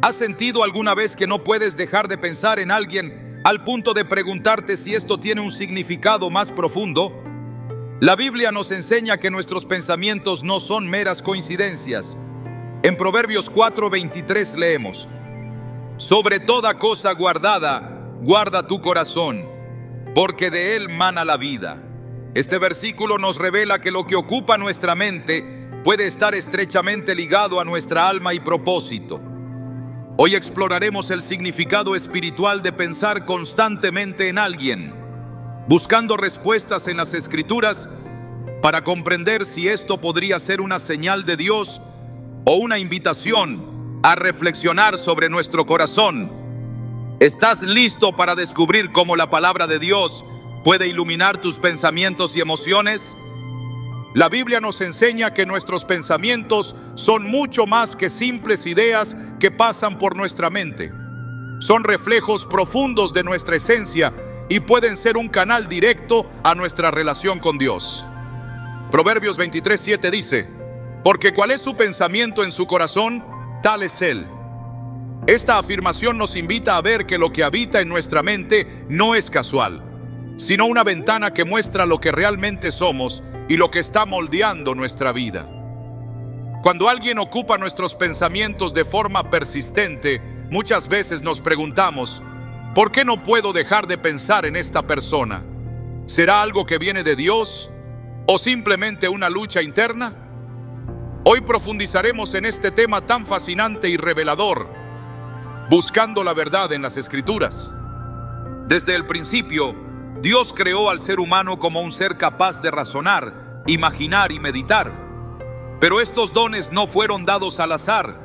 ¿Has sentido alguna vez que no puedes dejar de pensar en alguien al punto de preguntarte si esto tiene un significado más profundo? La Biblia nos enseña que nuestros pensamientos no son meras coincidencias. En Proverbios 4:23 leemos: sobre toda cosa guardada, guarda tu corazón, porque de él mana la vida. Este versículo nos revela que lo que ocupa nuestra mente puede estar estrechamente ligado a nuestra alma y propósito. Hoy exploraremos el significado espiritual de pensar constantemente en alguien, buscando respuestas en las Escrituras para comprender si esto podría ser una señal de Dios o una invitación a reflexionar sobre nuestro corazón. ¿Estás listo para descubrir cómo la palabra de Dios puede iluminar tus pensamientos y emociones? La Biblia nos enseña que nuestros pensamientos son mucho más que simples ideas que pasan por nuestra mente. Son reflejos profundos de nuestra esencia y pueden ser un canal directo a nuestra relación con Dios. Proverbios 23:7 dice: porque cuál es su pensamiento en su corazón, tal es él. Esta afirmación nos invita a ver que lo que habita en nuestra mente no es casual, sino una ventana que muestra lo que realmente somos y lo que está moldeando nuestra vida. Cuando alguien ocupa nuestros pensamientos de forma persistente, muchas veces nos preguntamos: ¿por qué no puedo dejar de pensar en esta persona? ¿Será algo que viene de Dios o simplemente una lucha interna? Hoy profundizaremos en este tema tan fascinante y revelador, buscando la verdad en las Escrituras. Desde el principio, Dios creó al ser humano como un ser capaz de razonar, imaginar y meditar. Pero estos dones no fueron dados al azar.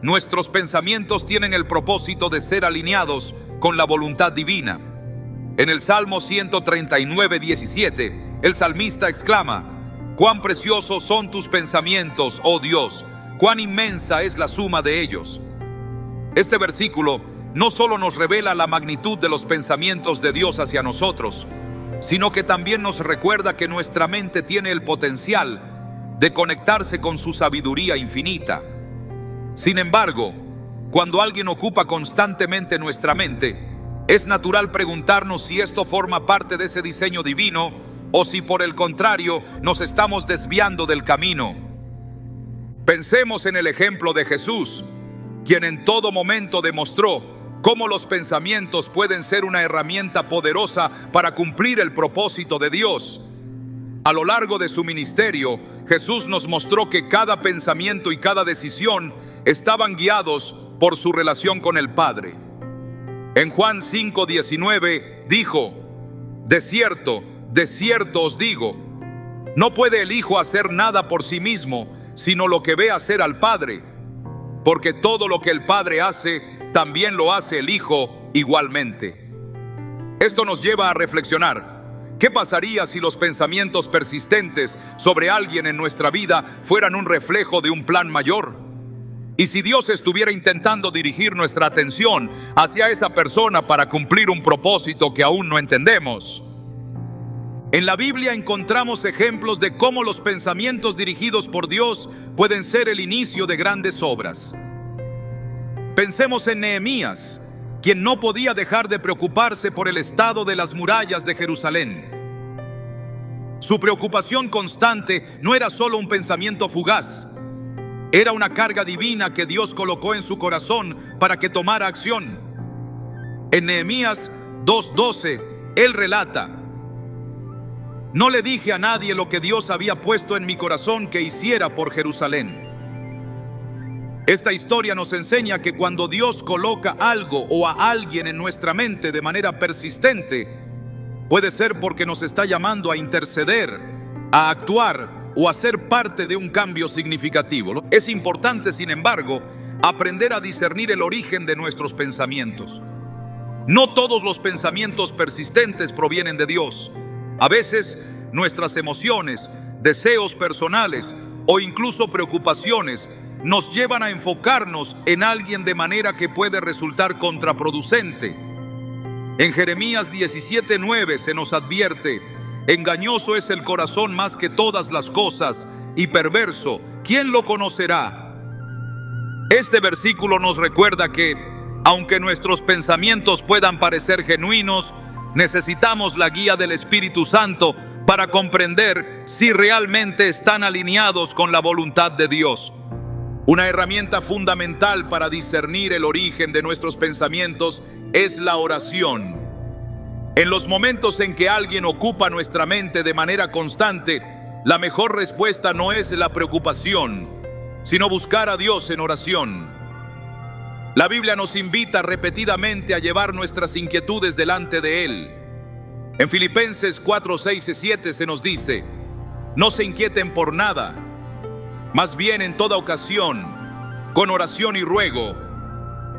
Nuestros pensamientos tienen el propósito de ser alineados con la voluntad divina. En el Salmo 139:17, el salmista exclama: cuán preciosos son tus pensamientos, oh Dios, cuán inmensa es la suma de ellos. Este versículo no solo nos revela la magnitud de los pensamientos de Dios hacia nosotros, sino que también nos recuerda que nuestra mente tiene el potencial de conectarse con su sabiduría infinita. Sin embargo, cuando alguien ocupa constantemente nuestra mente, es natural preguntarnos si esto forma parte de ese diseño divino o si por el contrario nos estamos desviando del camino. Pensemos en el ejemplo de Jesús, quien en todo momento demostró cómo los pensamientos pueden ser una herramienta poderosa para cumplir el propósito de Dios. A lo largo de su ministerio, Jesús nos mostró que cada pensamiento y cada decisión estaban guiados por su relación con el Padre. En Juan 5:19 dijo: de cierto os digo, no puede el Hijo hacer nada por sí mismo, sino lo que ve hacer al Padre, porque todo lo que el Padre hace, también lo hace el Hijo igualmente. Esto nos lleva a reflexionar: ¿qué pasaría si los pensamientos persistentes sobre alguien en nuestra vida fueran un reflejo de un plan mayor? ¿Y si Dios estuviera intentando dirigir nuestra atención hacia esa persona para cumplir un propósito que aún no entendemos? En la Biblia encontramos ejemplos de cómo los pensamientos dirigidos por Dios pueden ser el inicio de grandes obras. Pensemos en Nehemías, quien no podía dejar de preocuparse por el estado de las murallas de Jerusalén. Su preocupación constante no era solo un pensamiento fugaz, era una carga divina que Dios colocó en su corazón para que tomara acción. En Nehemías 2:12, él relata: no le dije a nadie lo que Dios había puesto en mi corazón que hiciera por Jerusalén. Esta historia nos enseña que cuando Dios coloca algo o a alguien en nuestra mente de manera persistente, puede ser porque nos está llamando a interceder, a actuar o a ser parte de un cambio significativo. Es importante, sin embargo, aprender a discernir el origen de nuestros pensamientos. No todos los pensamientos persistentes provienen de Dios. A veces, nuestras emociones, deseos personales o incluso preocupaciones nos llevan a enfocarnos en alguien de manera que puede resultar contraproducente. En Jeremías 17:9 se nos advierte: engañoso es el corazón más que todas las cosas y perverso, ¿quién lo conocerá? Este versículo nos recuerda que, aunque nuestros pensamientos puedan parecer genuinos, necesitamos la guía del Espíritu Santo para comprender si realmente están alineados con la voluntad de Dios. Una herramienta fundamental para discernir el origen de nuestros pensamientos es la oración. En los momentos en que alguien ocupa nuestra mente de manera constante, la mejor respuesta no es la preocupación, sino buscar a Dios en oración. La Biblia nos invita repetidamente a llevar nuestras inquietudes delante de Él. En Filipenses 4, 6 y 7 se nos dice: no se inquieten por nada, más bien en toda ocasión, con oración y ruego,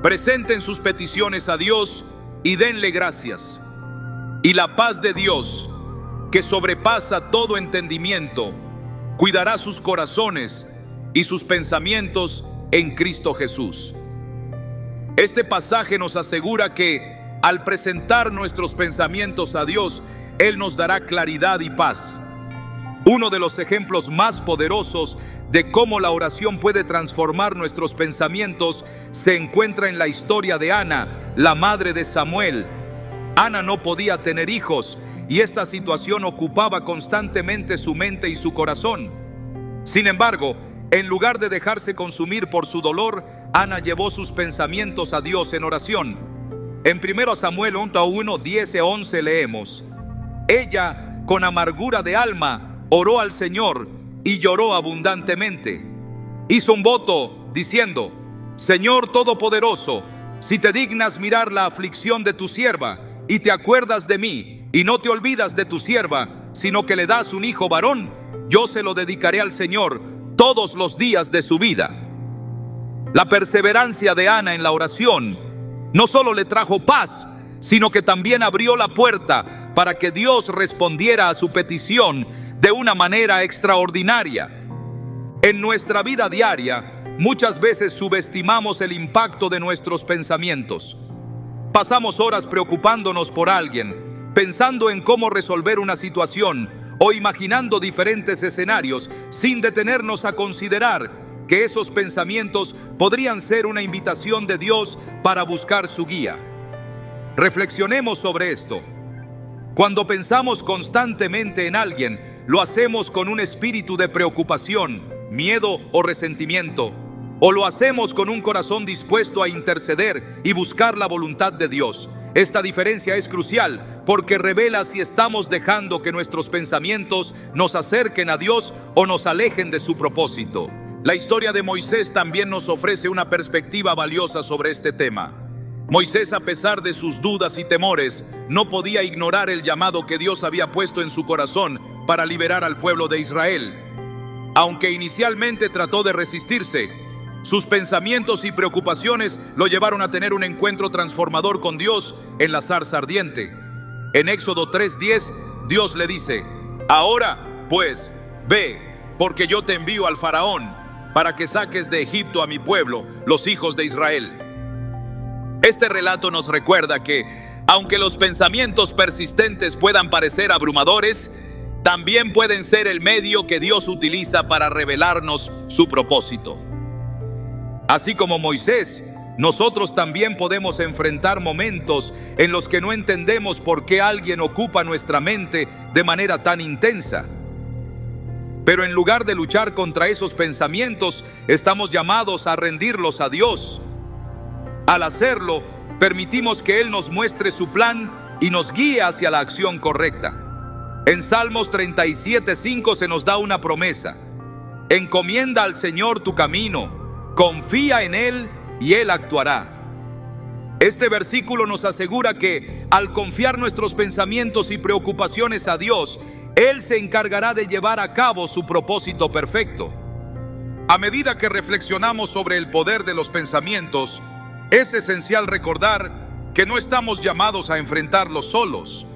presenten sus peticiones a Dios y denle gracias. Y la paz de Dios, que sobrepasa todo entendimiento, cuidará sus corazones y sus pensamientos en Cristo Jesús. Este pasaje nos asegura que al presentar nuestros pensamientos a Dios, Él nos dará claridad y paz. Uno de los ejemplos más poderosos de cómo la oración puede transformar nuestros pensamientos se encuentra en la historia de Ana, la madre de Samuel. Ana no podía tener hijos y esta situación ocupaba constantemente su mente y su corazón. Sin embargo, en lugar de dejarse consumir por su dolor, Ana llevó sus pensamientos a Dios en oración. En 1 Samuel 1, 10 y 11 leemos: ella, con amargura de alma, oró al Señor y lloró abundantemente. Hizo un voto diciendo: Señor Todopoderoso, si te dignas mirar la aflicción de tu sierva y te acuerdas de mí y no te olvidas de tu sierva, sino que le das un hijo varón, yo se lo dedicaré al Señor todos los días de su vida. La perseverancia de Ana en la oración no solo le trajo paz, sino que también abrió la puerta para que Dios respondiera a su petición de una manera extraordinaria. En nuestra vida diaria, muchas veces subestimamos el impacto de nuestros pensamientos. Pasamos horas preocupándonos por alguien, pensando en cómo resolver una situación o imaginando diferentes escenarios sin detenernos a considerar que esos pensamientos podrían ser una invitación de Dios para buscar su guía. Reflexionemos sobre esto. Cuando pensamos constantemente en alguien, lo hacemos con un espíritu de preocupación, miedo o resentimiento, o lo hacemos con un corazón dispuesto a interceder y buscar la voluntad de Dios. Esta diferencia es crucial porque revela si estamos dejando que nuestros pensamientos nos acerquen a Dios o nos alejen de su propósito. La historia de Moisés también nos ofrece una perspectiva valiosa sobre este tema. Moisés, a pesar de sus dudas y temores, no podía ignorar el llamado que Dios había puesto en su corazón para liberar al pueblo de Israel. Aunque inicialmente trató de resistirse, sus pensamientos y preocupaciones lo llevaron a tener un encuentro transformador con Dios en la zarza ardiente. En Éxodo 3:10, Dios le dice: ahora, pues, ve, porque yo te envío al faraón para que saques de Egipto a mi pueblo, los hijos de Israel. Este relato nos recuerda que, aunque los pensamientos persistentes puedan parecer abrumadores, también pueden ser el medio que Dios utiliza para revelarnos su propósito. Así como Moisés, nosotros también podemos enfrentar momentos en los que no entendemos por qué alguien ocupa nuestra mente de manera tan intensa. Pero en lugar de luchar contra esos pensamientos, estamos llamados a rendirlos a Dios. Al hacerlo, permitimos que Él nos muestre su plan y nos guíe hacia la acción correcta. En Salmos 37:5 se nos da una promesa: encomienda al Señor tu camino, confía en Él y Él actuará. Este versículo nos asegura que al confiar nuestros pensamientos y preocupaciones a Dios, Él se encargará de llevar a cabo su propósito perfecto. A medida que reflexionamos sobre el poder de los pensamientos, es esencial recordar que no estamos llamados a enfrentarlos solos.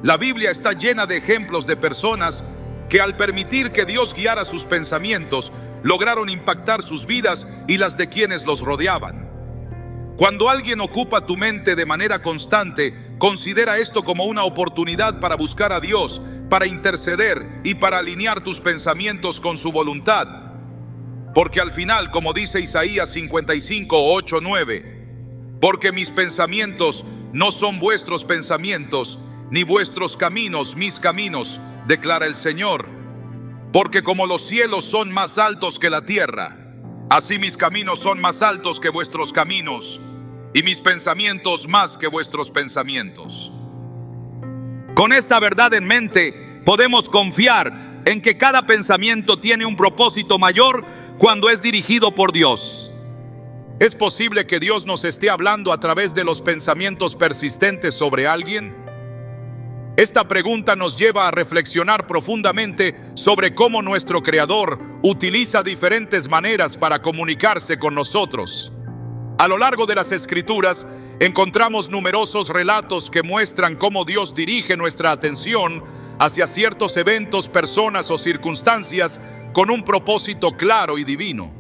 La Biblia está llena de ejemplos de personas que, al permitir que Dios guiara sus pensamientos, lograron impactar sus vidas y las de quienes los rodeaban. Cuando alguien ocupa tu mente de manera constante, considera esto como una oportunidad para buscar a Dios, para interceder y para alinear tus pensamientos con su voluntad. Porque al final, como dice Isaías 55, 8, 9, porque mis pensamientos no son vuestros pensamientos, ni vuestros caminos mis caminos, declara el Señor. Porque como los cielos son más altos que la tierra, así mis caminos son más altos que vuestros caminos, y mis pensamientos más que vuestros pensamientos. Con esta verdad en mente, podemos confiar en que cada pensamiento tiene un propósito mayor cuando es dirigido por Dios. ¿Es posible que Dios nos esté hablando a través de los pensamientos persistentes sobre alguien? Esta pregunta nos lleva a reflexionar profundamente sobre cómo nuestro Creador utiliza diferentes maneras para comunicarse con nosotros. A lo largo de las Escrituras, encontramos numerosos relatos que muestran cómo Dios dirige nuestra atención hacia ciertos eventos, personas o circunstancias con un propósito claro y divino.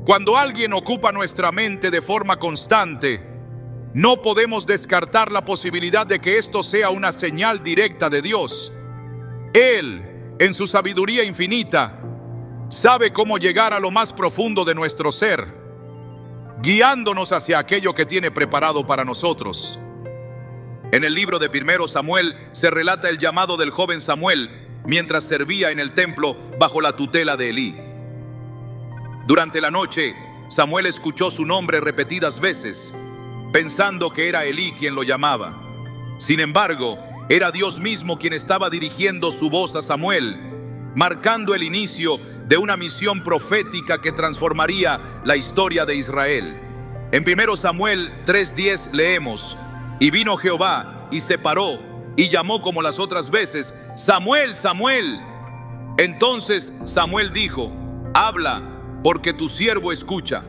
Cuando alguien ocupa nuestra mente de forma constante, no podemos descartar la posibilidad de que esto sea una señal directa de Dios. Él, en su sabiduría infinita, sabe cómo llegar a lo más profundo de nuestro ser, guiándonos hacia aquello que tiene preparado para nosotros. En el libro de 1 Samuel se relata el llamado del joven Samuel mientras servía en el templo bajo la tutela de Elí. Durante la noche, Samuel escuchó su nombre repetidas veces, pensando que era Elí quien lo llamaba. Sin embargo, era Dios mismo quien estaba dirigiendo su voz a Samuel, marcando el inicio de una misión profética que transformaría la historia de Israel. En 1 Samuel 3:10 leemos: y vino Jehová y se paró y llamó como las otras veces: Samuel, Samuel. Entonces Samuel dijo: habla, porque tu siervo escucha.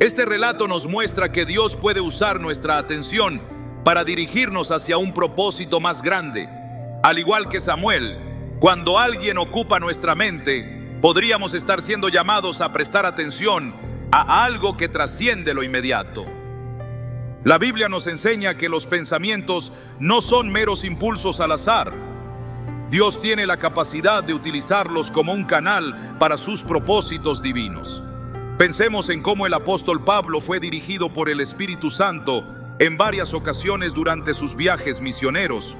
Este relato nos muestra que Dios puede usar nuestra atención para dirigirnos hacia un propósito más grande. Al igual que Samuel, cuando alguien ocupa nuestra mente, podríamos estar siendo llamados a prestar atención a algo que trasciende lo inmediato. La Biblia nos enseña que los pensamientos no son meros impulsos al azar. Dios tiene la capacidad de utilizarlos como un canal para sus propósitos divinos. Pensemos en cómo el apóstol Pablo fue dirigido por el Espíritu Santo en varias ocasiones durante sus viajes misioneros.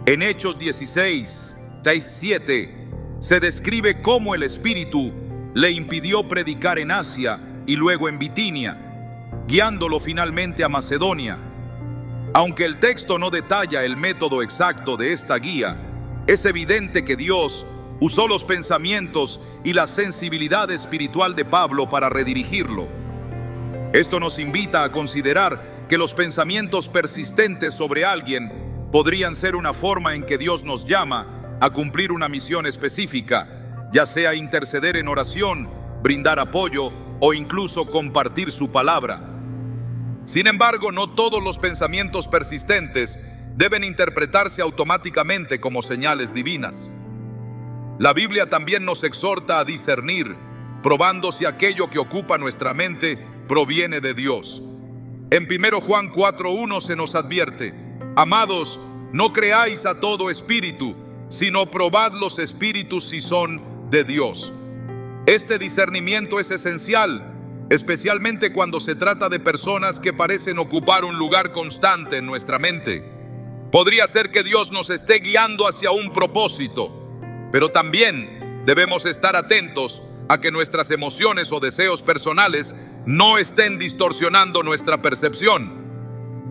En Hechos 16, 6-7 se describe cómo el Espíritu le impidió predicar en Asia y luego en Bitinia, guiándolo finalmente a Macedonia. Aunque el texto no detalla el método exacto de esta guía, es evidente que Dios usó los pensamientos y la sensibilidad espiritual de Pablo para redirigirlo. Esto nos invita a considerar que los pensamientos persistentes sobre alguien podrían ser una forma en que Dios nos llama a cumplir una misión específica, ya sea interceder en oración, brindar apoyo o incluso compartir su palabra. Sin embargo, no todos los pensamientos persistentes deben interpretarse automáticamente como señales divinas. La Biblia también nos exhorta a discernir, probando si aquello que ocupa nuestra mente proviene de Dios. En 1 Juan 4:1 se nos advierte: amados, no creáis a todo espíritu, sino probad los espíritus si son de Dios. Este discernimiento es esencial, especialmente cuando se trata de personas que parecen ocupar un lugar constante en nuestra mente. Podría ser que Dios nos esté guiando hacia un propósito, pero también debemos estar atentos a que nuestras emociones o deseos personales no estén distorsionando nuestra percepción.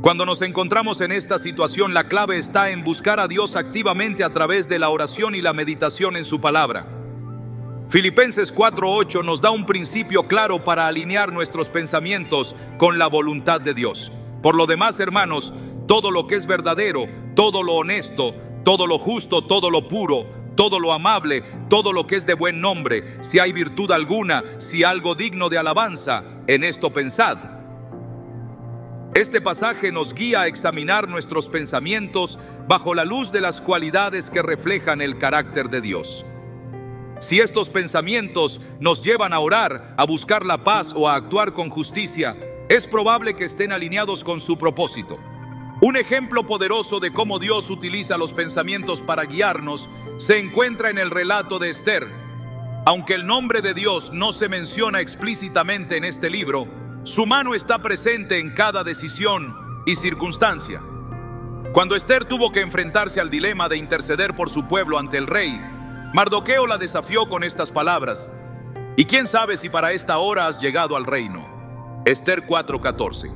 Cuando nos encontramos en esta situación, la clave está en buscar a Dios activamente a través de la oración y la meditación en su palabra. Filipenses 4:8 nos da un principio claro para alinear nuestros pensamientos con la voluntad de Dios. Por lo demás, hermanos, todo lo que es verdadero, todo lo honesto, todo lo justo, todo lo puro, todo lo amable, todo lo que es de buen nombre, si hay virtud alguna, si algo digno de alabanza, en esto pensad. Este pasaje nos guía a examinar nuestros pensamientos bajo la luz de las cualidades que reflejan el carácter de Dios. Si estos pensamientos nos llevan a orar, a buscar la paz o a actuar con justicia, es probable que estén alineados con su propósito. Un ejemplo poderoso de cómo Dios utiliza los pensamientos para guiarnos se encuentra en el relato de Esther. Aunque el nombre de Dios no se menciona explícitamente en este libro, su mano está presente en cada decisión y circunstancia. Cuando Esther tuvo que enfrentarse al dilema de interceder por su pueblo ante el rey, Mardoqueo la desafió con estas palabras: ¿y quién sabe si para esta hora has llegado al reino? Esther 4:14.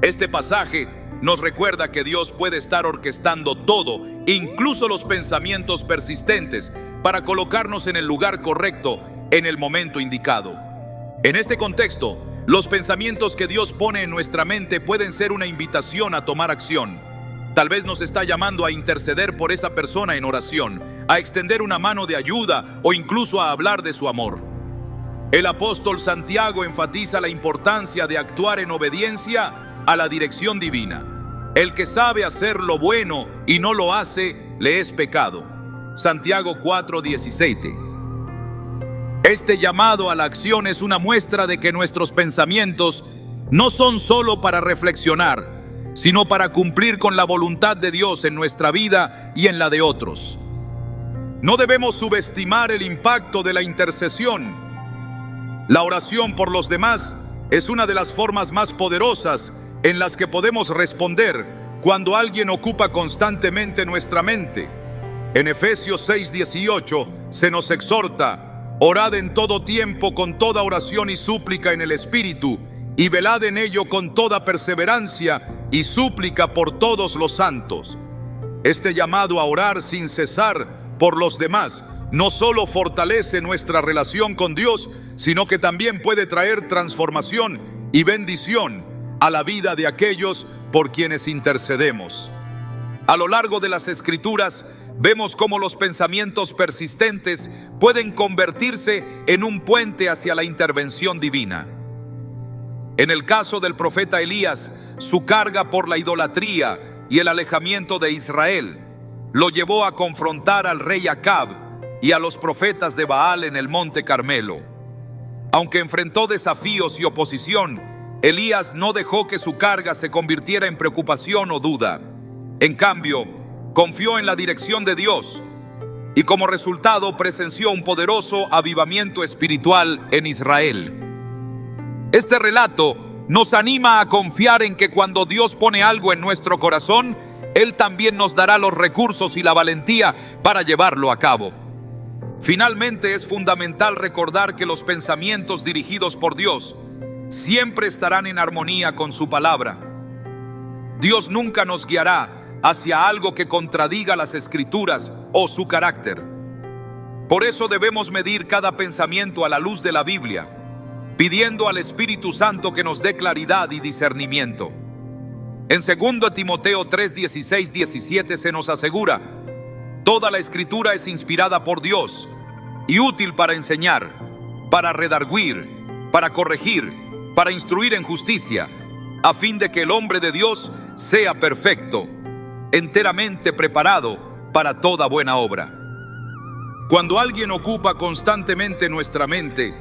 Este pasaje nos recuerda que Dios puede estar orquestando todo, incluso los pensamientos persistentes, para colocarnos en el lugar correcto en el momento indicado. En este contexto, los pensamientos que Dios pone en nuestra mente pueden ser una invitación a tomar acción. Tal vez nos está llamando a interceder por esa persona en oración, a extender una mano de ayuda o incluso a hablar de su amor. El apóstol Santiago enfatiza la importancia de actuar en obediencia a la dirección divina. El que sabe hacer lo bueno y no lo hace, le es pecado. Santiago 4:17. Este llamado a la acción es una muestra de que nuestros pensamientos no son solo para reflexionar, sino para cumplir con la voluntad de Dios en nuestra vida y en la de otros. No debemos subestimar el impacto de la intercesión. La oración por los demás es una de las formas más poderosas en las que podemos responder cuando alguien ocupa constantemente nuestra mente. En Efesios 6:18 se nos exhorta: orad en todo tiempo con toda oración y súplica en el Espíritu, y velad en ello con toda perseverancia y súplica por todos los santos. Este llamado a orar sin cesar por los demás no solo fortalece nuestra relación con Dios, sino que también puede traer transformación y bendición a la vida de aquellos por quienes intercedemos. A lo largo de las Escrituras, vemos cómo los pensamientos persistentes pueden convertirse en un puente hacia la intervención divina. En el caso del profeta Elías, su carga por la idolatría y el alejamiento de Israel lo llevó a confrontar al rey Acab y a los profetas de Baal en el monte Carmelo. Aunque enfrentó desafíos y oposición, Elías no dejó que su carga se convirtiera en preocupación o duda. En cambio, confió en la dirección de Dios y como resultado presenció un poderoso avivamiento espiritual en Israel. Este relato nos anima a confiar en que cuando Dios pone algo en nuestro corazón, Él también nos dará los recursos y la valentía para llevarlo a cabo. Finalmente, es fundamental recordar que los pensamientos dirigidos por Dios siempre estarán en armonía con su palabra. Dios nunca nos guiará hacia algo que contradiga las Escrituras o su carácter. Por eso debemos medir cada pensamiento a la luz de la Biblia, pidiendo al Espíritu Santo que nos dé claridad y discernimiento. En 2 Timoteo 3:16-17 se nos asegura: toda la Escritura es inspirada por Dios y útil para enseñar, para redarguir, para corregir, para instruir en justicia, a fin de que el hombre de Dios sea perfecto, enteramente preparado para toda buena obra. Cuando alguien ocupa constantemente nuestra mente,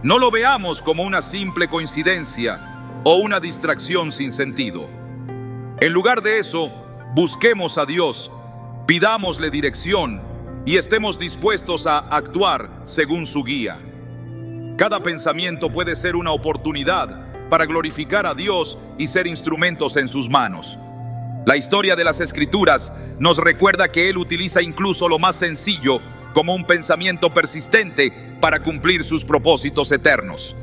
no lo veamos como una simple coincidencia o una distracción sin sentido. En lugar de eso, busquemos a Dios, pidámosle dirección y estemos dispuestos a actuar según su guía. Cada pensamiento puede ser una oportunidad para glorificar a Dios y ser instrumentos en sus manos. La historia de las Escrituras nos recuerda que Él utiliza incluso lo más sencillo como un pensamiento persistente para cumplir sus propósitos eternos.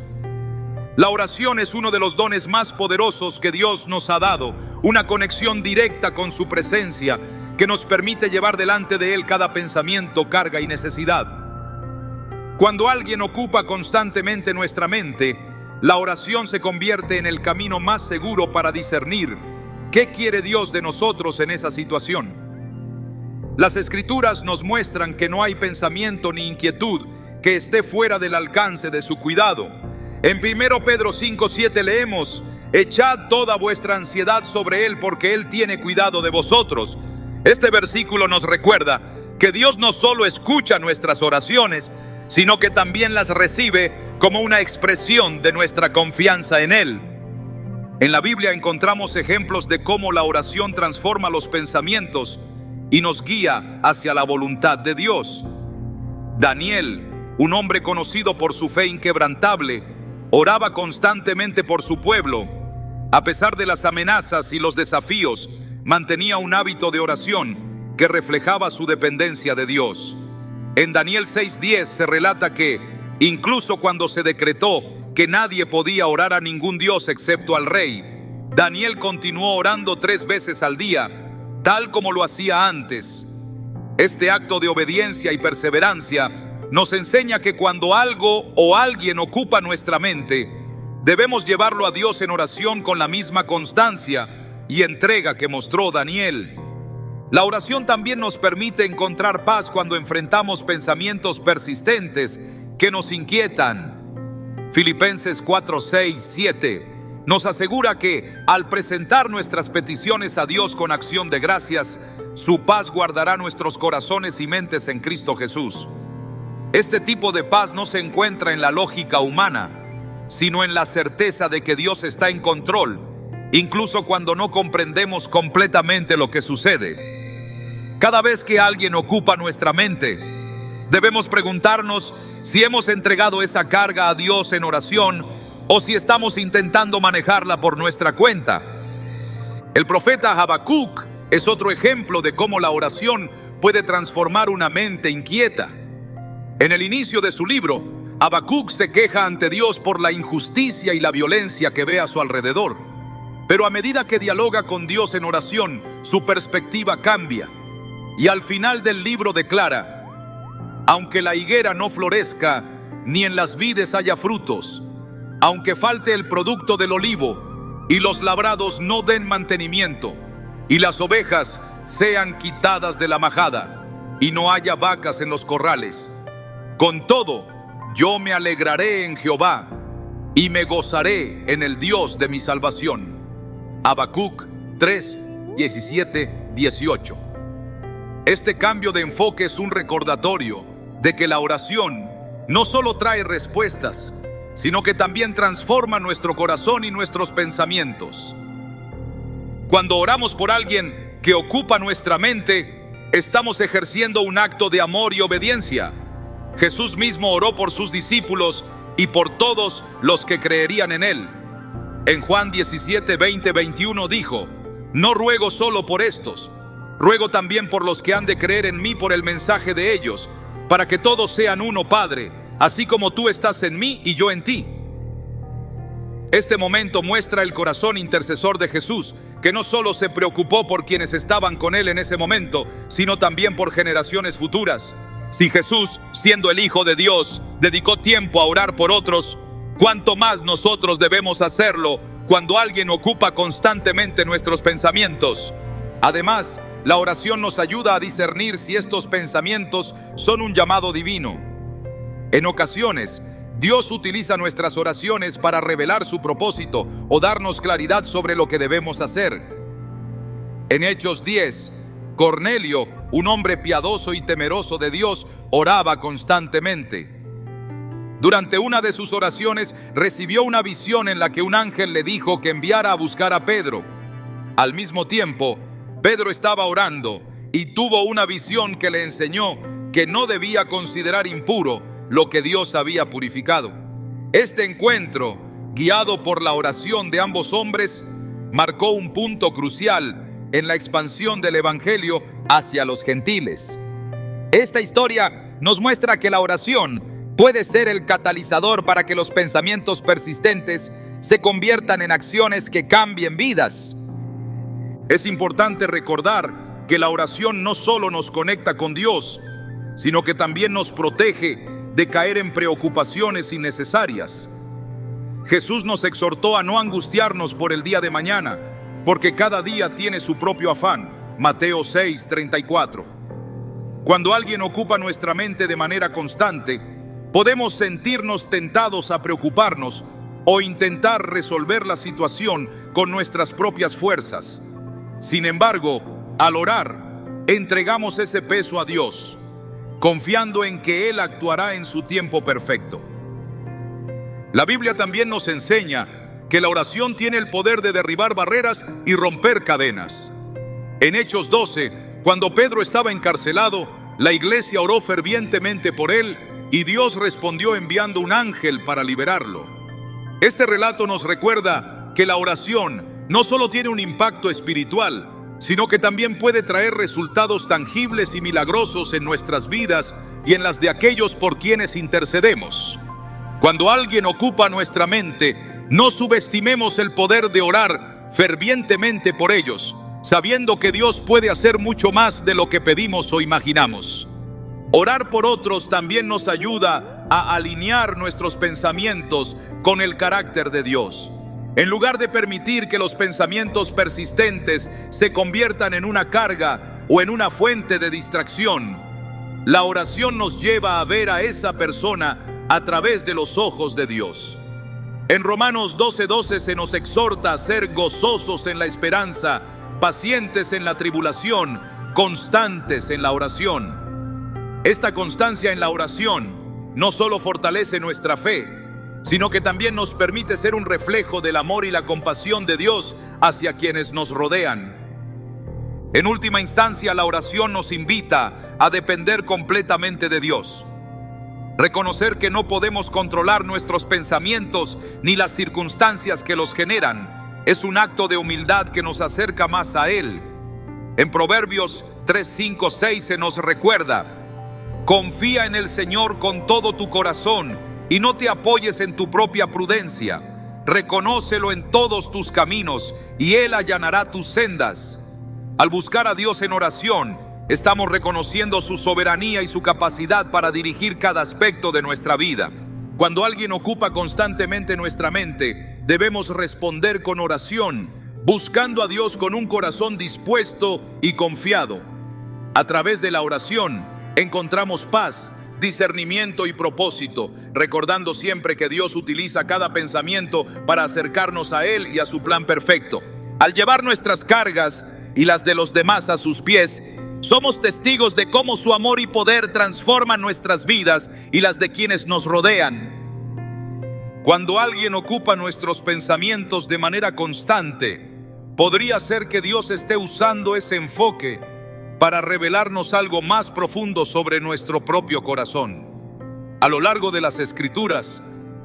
La oración es uno de los dones más poderosos que Dios nos ha dado, una conexión directa con su presencia que nos permite llevar delante de Él cada pensamiento, carga y necesidad. Cuando alguien ocupa constantemente nuestra mente, la oración se convierte en el camino más seguro para discernir qué quiere Dios de nosotros en esa situación. Las Escrituras nos muestran que no hay pensamiento ni inquietud que esté fuera del alcance de su cuidado. En 1 Pedro 5:7 leemos: echad toda vuestra ansiedad sobre Él, porque Él tiene cuidado de vosotros. Este versículo nos recuerda que Dios no solo escucha nuestras oraciones, sino que también las recibe como una expresión de nuestra confianza en Él. En la Biblia encontramos ejemplos de cómo la oración transforma los pensamientos y nos guía hacia la voluntad de Dios. Daniel un hombre conocido por su fe inquebrantable, oraba constantemente por su pueblo. A pesar de las amenazas y los desafíos, mantenía un hábito de oración que reflejaba su dependencia de Dios. En Daniel 6:10 se relata que, incluso cuando se decretó que nadie podía orar a ningún dios excepto al rey, Daniel continuó orando 3 veces al día, tal como lo hacía antes. Este acto de obediencia y perseverancia nos enseña que cuando algo o alguien ocupa nuestra mente, debemos llevarlo a Dios en oración con la misma constancia y entrega que mostró Daniel. La oración también nos permite encontrar paz cuando enfrentamos pensamientos persistentes que nos inquietan. Filipenses 4, 6, 7 nos asegura que al presentar nuestras peticiones a Dios con acción de gracias, su paz guardará nuestros corazones y mentes en Cristo Jesús. Este tipo de paz no se encuentra en la lógica humana, sino en la certeza de que Dios está en control, incluso cuando no comprendemos completamente lo que sucede. Cada vez que alguien ocupa nuestra mente, debemos preguntarnos si hemos entregado esa carga a Dios en oración o si estamos intentando manejarla por nuestra cuenta. El profeta Habacuc es otro ejemplo de cómo la oración puede transformar una mente inquieta. En el inicio de su libro, Habacuc se queja ante Dios por la injusticia y la violencia que ve a su alrededor. Pero a medida que dialoga con Dios en oración, su perspectiva cambia. Y al final del libro declara: aunque la higuera no florezca, ni en las vides haya frutos, aunque falte el producto del olivo, y los labrados no den mantenimiento, y las ovejas sean quitadas de la majada, y no haya vacas en los corrales, con todo, yo me alegraré en Jehová, y me gozaré en el Dios de mi salvación. Habacuc 3, 17, 18. Este cambio de enfoque es un recordatorio de que la oración no solo trae respuestas, sino que también transforma nuestro corazón y nuestros pensamientos. Cuando oramos por alguien que ocupa nuestra mente, estamos ejerciendo un acto de amor y obediencia. Jesús mismo oró por sus discípulos y por todos los que creerían en Él. En Juan 17, 20, 21 dijo: no ruego solo por estos, ruego también por los que han de creer en mí por el mensaje de ellos, para que todos sean uno, Padre, así como tú estás en mí y yo en ti. Este momento muestra el corazón intercesor de Jesús, que no solo se preocupó por quienes estaban con Él en ese momento, sino también por generaciones futuras. Si Jesús, siendo el Hijo de Dios, dedicó tiempo a orar por otros, ¿cuánto más nosotros debemos hacerlo cuando alguien ocupa constantemente nuestros pensamientos? Además, la oración nos ayuda a discernir si estos pensamientos son un llamado divino. En ocasiones, Dios utiliza nuestras oraciones para revelar su propósito o darnos claridad sobre lo que debemos hacer. En Hechos 10, Cornelio, un hombre piadoso y temeroso de Dios, oraba constantemente. Durante una de sus oraciones recibió una visión en la que un ángel le dijo que enviara a buscar a Pedro. Al mismo tiempo, Pedro estaba orando y tuvo una visión que le enseñó que no debía considerar impuro lo que Dios había purificado. Este encuentro, guiado por la oración de ambos hombres, marcó un punto crucial en la expansión del Evangelio hacia los gentiles. Esta historia nos muestra que la oración puede ser el catalizador para que los pensamientos persistentes se conviertan en acciones que cambien vidas. Es importante recordar que la oración no solo nos conecta con Dios, sino que también nos protege de caer en preocupaciones innecesarias. Jesús nos exhortó a no angustiarnos por el día de mañana, porque cada día tiene su propio afán. Mateo 6, 34. Cuando alguien ocupa nuestra mente de manera constante, podemos sentirnos tentados a preocuparnos o intentar resolver la situación con nuestras propias fuerzas. Sin embargo, al orar, entregamos ese peso a Dios, confiando en que Él actuará en su tiempo perfecto. La Biblia también nos enseña que la oración tiene el poder de derribar barreras y romper cadenas. En Hechos 12, cuando Pedro estaba encarcelado, la iglesia oró fervientemente por él y Dios respondió enviando un ángel para liberarlo. Este relato nos recuerda que la oración no solo tiene un impacto espiritual, sino que también puede traer resultados tangibles y milagrosos en nuestras vidas y en las de aquellos por quienes intercedemos. Cuando alguien ocupa nuestra mente, no subestimemos el poder de orar fervientemente por ellos, sabiendo que Dios puede hacer mucho más de lo que pedimos o imaginamos. Orar por otros también nos ayuda a alinear nuestros pensamientos con el carácter de Dios. En lugar de permitir que los pensamientos persistentes se conviertan en una carga o en una fuente de distracción, la oración nos lleva a ver a esa persona a través de los ojos de Dios. En Romanos 12:12 se nos exhorta a ser gozosos en la esperanza, pacientes en la tribulación, constantes en la oración. Esta constancia en la oración no solo fortalece nuestra fe, sino que también nos permite ser un reflejo del amor y la compasión de Dios hacia quienes nos rodean. En última instancia, la oración nos invita a depender completamente de Dios. Reconocer que no podemos controlar nuestros pensamientos ni las circunstancias que los generan es un acto de humildad que nos acerca más a Él. En Proverbios 3, 5, 6 se nos recuerda: confía en el Señor con todo tu corazón y no te apoyes en tu propia prudencia. Reconócelo en todos tus caminos y Él allanará tus sendas. Al buscar a Dios en oración, estamos reconociendo su soberanía y su capacidad para dirigir cada aspecto de nuestra vida. Cuando alguien ocupa constantemente nuestra mente, debemos responder con oración, buscando a Dios con un corazón dispuesto y confiado. A través de la oración, encontramos paz, discernimiento y propósito, recordando siempre que Dios utiliza cada pensamiento para acercarnos a Él y a su plan perfecto. Al llevar nuestras cargas y las de los demás a sus pies, somos testigos de cómo su amor y poder transforman nuestras vidas y las de quienes nos rodean. Cuando alguien ocupa nuestros pensamientos de manera constante, podría ser que Dios esté usando ese enfoque para revelarnos algo más profundo sobre nuestro propio corazón. A lo largo de las Escrituras,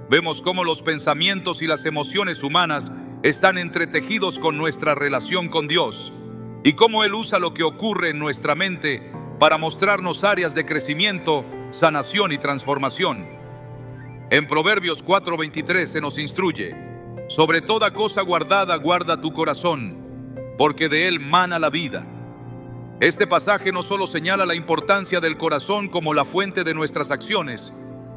vemos cómo los pensamientos y las emociones humanas están entretejidos con nuestra relación con Dios, y cómo Él usa lo que ocurre en nuestra mente para mostrarnos áreas de crecimiento, sanación y transformación. En Proverbios 4:23 se nos instruye: sobre toda cosa guardada, guarda tu corazón, porque de él mana la vida. Este pasaje no solo señala la importancia del corazón como la fuente de nuestras acciones,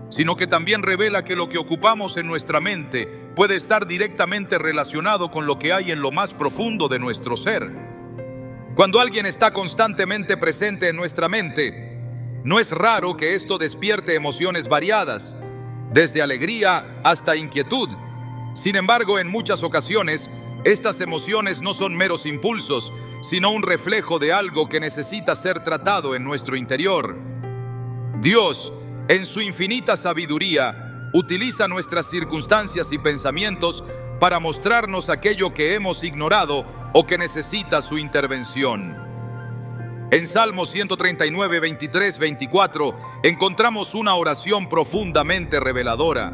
sino que también revela que lo que ocupamos en nuestra mente puede estar directamente relacionado con lo que hay en lo más profundo de nuestro ser. Cuando alguien está constantemente presente en nuestra mente, no es raro que esto despierte emociones variadas, desde alegría hasta inquietud. Sin embargo, en muchas ocasiones, estas emociones no son meros impulsos, sino un reflejo de algo que necesita ser tratado en nuestro interior. Dios, en su infinita sabiduría, utiliza nuestras circunstancias y pensamientos para mostrarnos aquello que hemos ignorado o que necesita su intervención. En Salmos 139, 23, 24, encontramos una oración profundamente reveladora.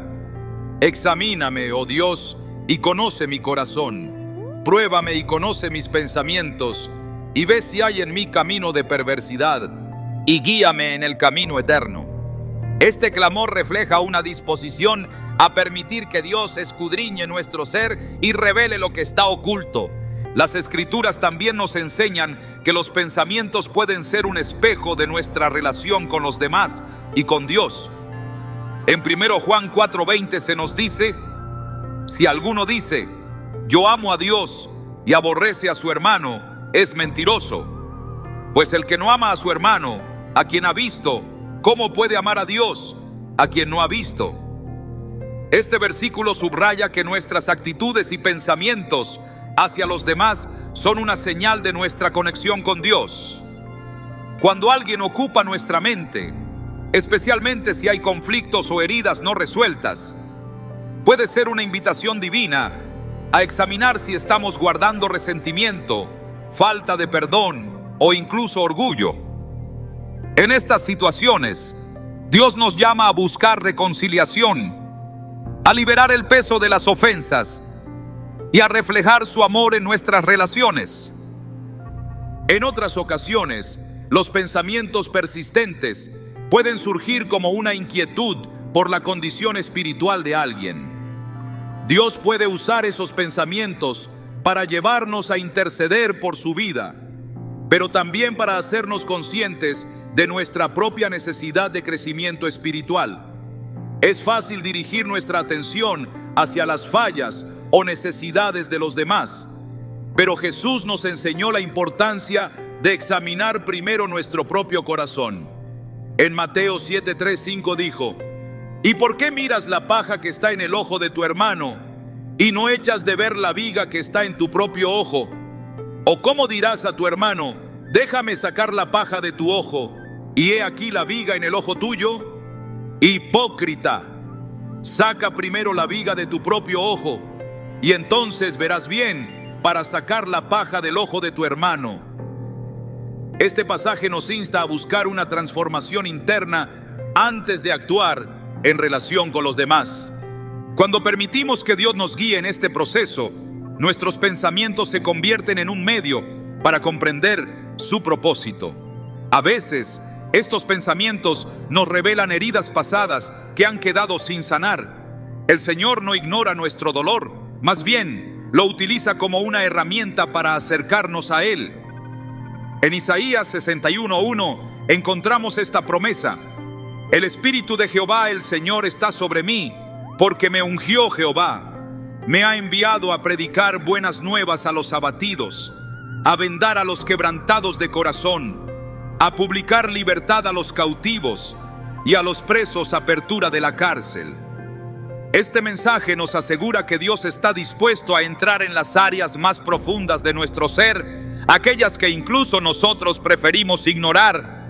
Examíname, oh Dios, y conoce mi corazón. Pruébame y conoce mis pensamientos, y ve si hay en mí camino de perversidad, y guíame en el camino eterno. Este clamor refleja una disposición a permitir que Dios escudriñe nuestro ser y revele lo que está oculto. Las Escrituras también nos enseñan que los pensamientos pueden ser un espejo de nuestra relación con los demás y con Dios. En 1 Juan 4:20 se nos dice: si alguno dice, yo amo a Dios, y aborrece a su hermano, es mentiroso. Pues el que no ama a su hermano, a quien ha visto, ¿cómo puede amar a Dios, a quien no ha visto? Este versículo subraya que nuestras actitudes y pensamientos hacia los demás son una señal de nuestra conexión con Dios. Cuando alguien ocupa nuestra mente, especialmente si hay conflictos o heridas no resueltas, puede ser una invitación divina a examinar si estamos guardando resentimiento, falta de perdón o incluso orgullo. En estas situaciones, Dios nos llama a buscar reconciliación, a liberar el peso de las ofensas y a reflejar su amor en nuestras relaciones. En otras ocasiones, los pensamientos persistentes pueden surgir como una inquietud por la condición espiritual de alguien. Dios puede usar esos pensamientos para llevarnos a interceder por su vida, pero también para hacernos conscientes de nuestra propia necesidad de crecimiento espiritual. Es fácil dirigir nuestra atención hacia las fallas o necesidades de los demás, pero Jesús nos enseñó la importancia de examinar primero nuestro propio corazón. En Mateo 7:3-5 dijo: ¿Y por qué miras la paja que está en el ojo de tu hermano y no echas de ver la viga que está en tu propio ojo? ¿O cómo dirás a tu hermano: déjame sacar la paja de tu ojo, y he aquí la viga en el ojo tuyo? Hipócrita, saca primero la viga de tu propio ojo, y entonces verás bien para sacar la paja del ojo de tu hermano. Este pasaje nos insta a buscar una transformación interna antes de actuar en relación con los demás. Cuando permitimos que Dios nos guíe en este proceso, nuestros pensamientos se convierten en un medio para comprender su propósito. A veces, estos pensamientos nos revelan heridas pasadas que han quedado sin sanar. El Señor no ignora nuestro dolor, más bien lo utiliza como una herramienta para acercarnos a Él. En Isaías 61:1 encontramos esta promesa: el Espíritu de Jehová el Señor está sobre mí, porque me ungió Jehová. Me ha enviado a predicar buenas nuevas a los abatidos, a vendar a los quebrantados de corazón, a publicar libertad a los cautivos y a los presos apertura de la cárcel. Este mensaje nos asegura que Dios está dispuesto a entrar en las áreas más profundas de nuestro ser, aquellas que incluso nosotros preferimos ignorar.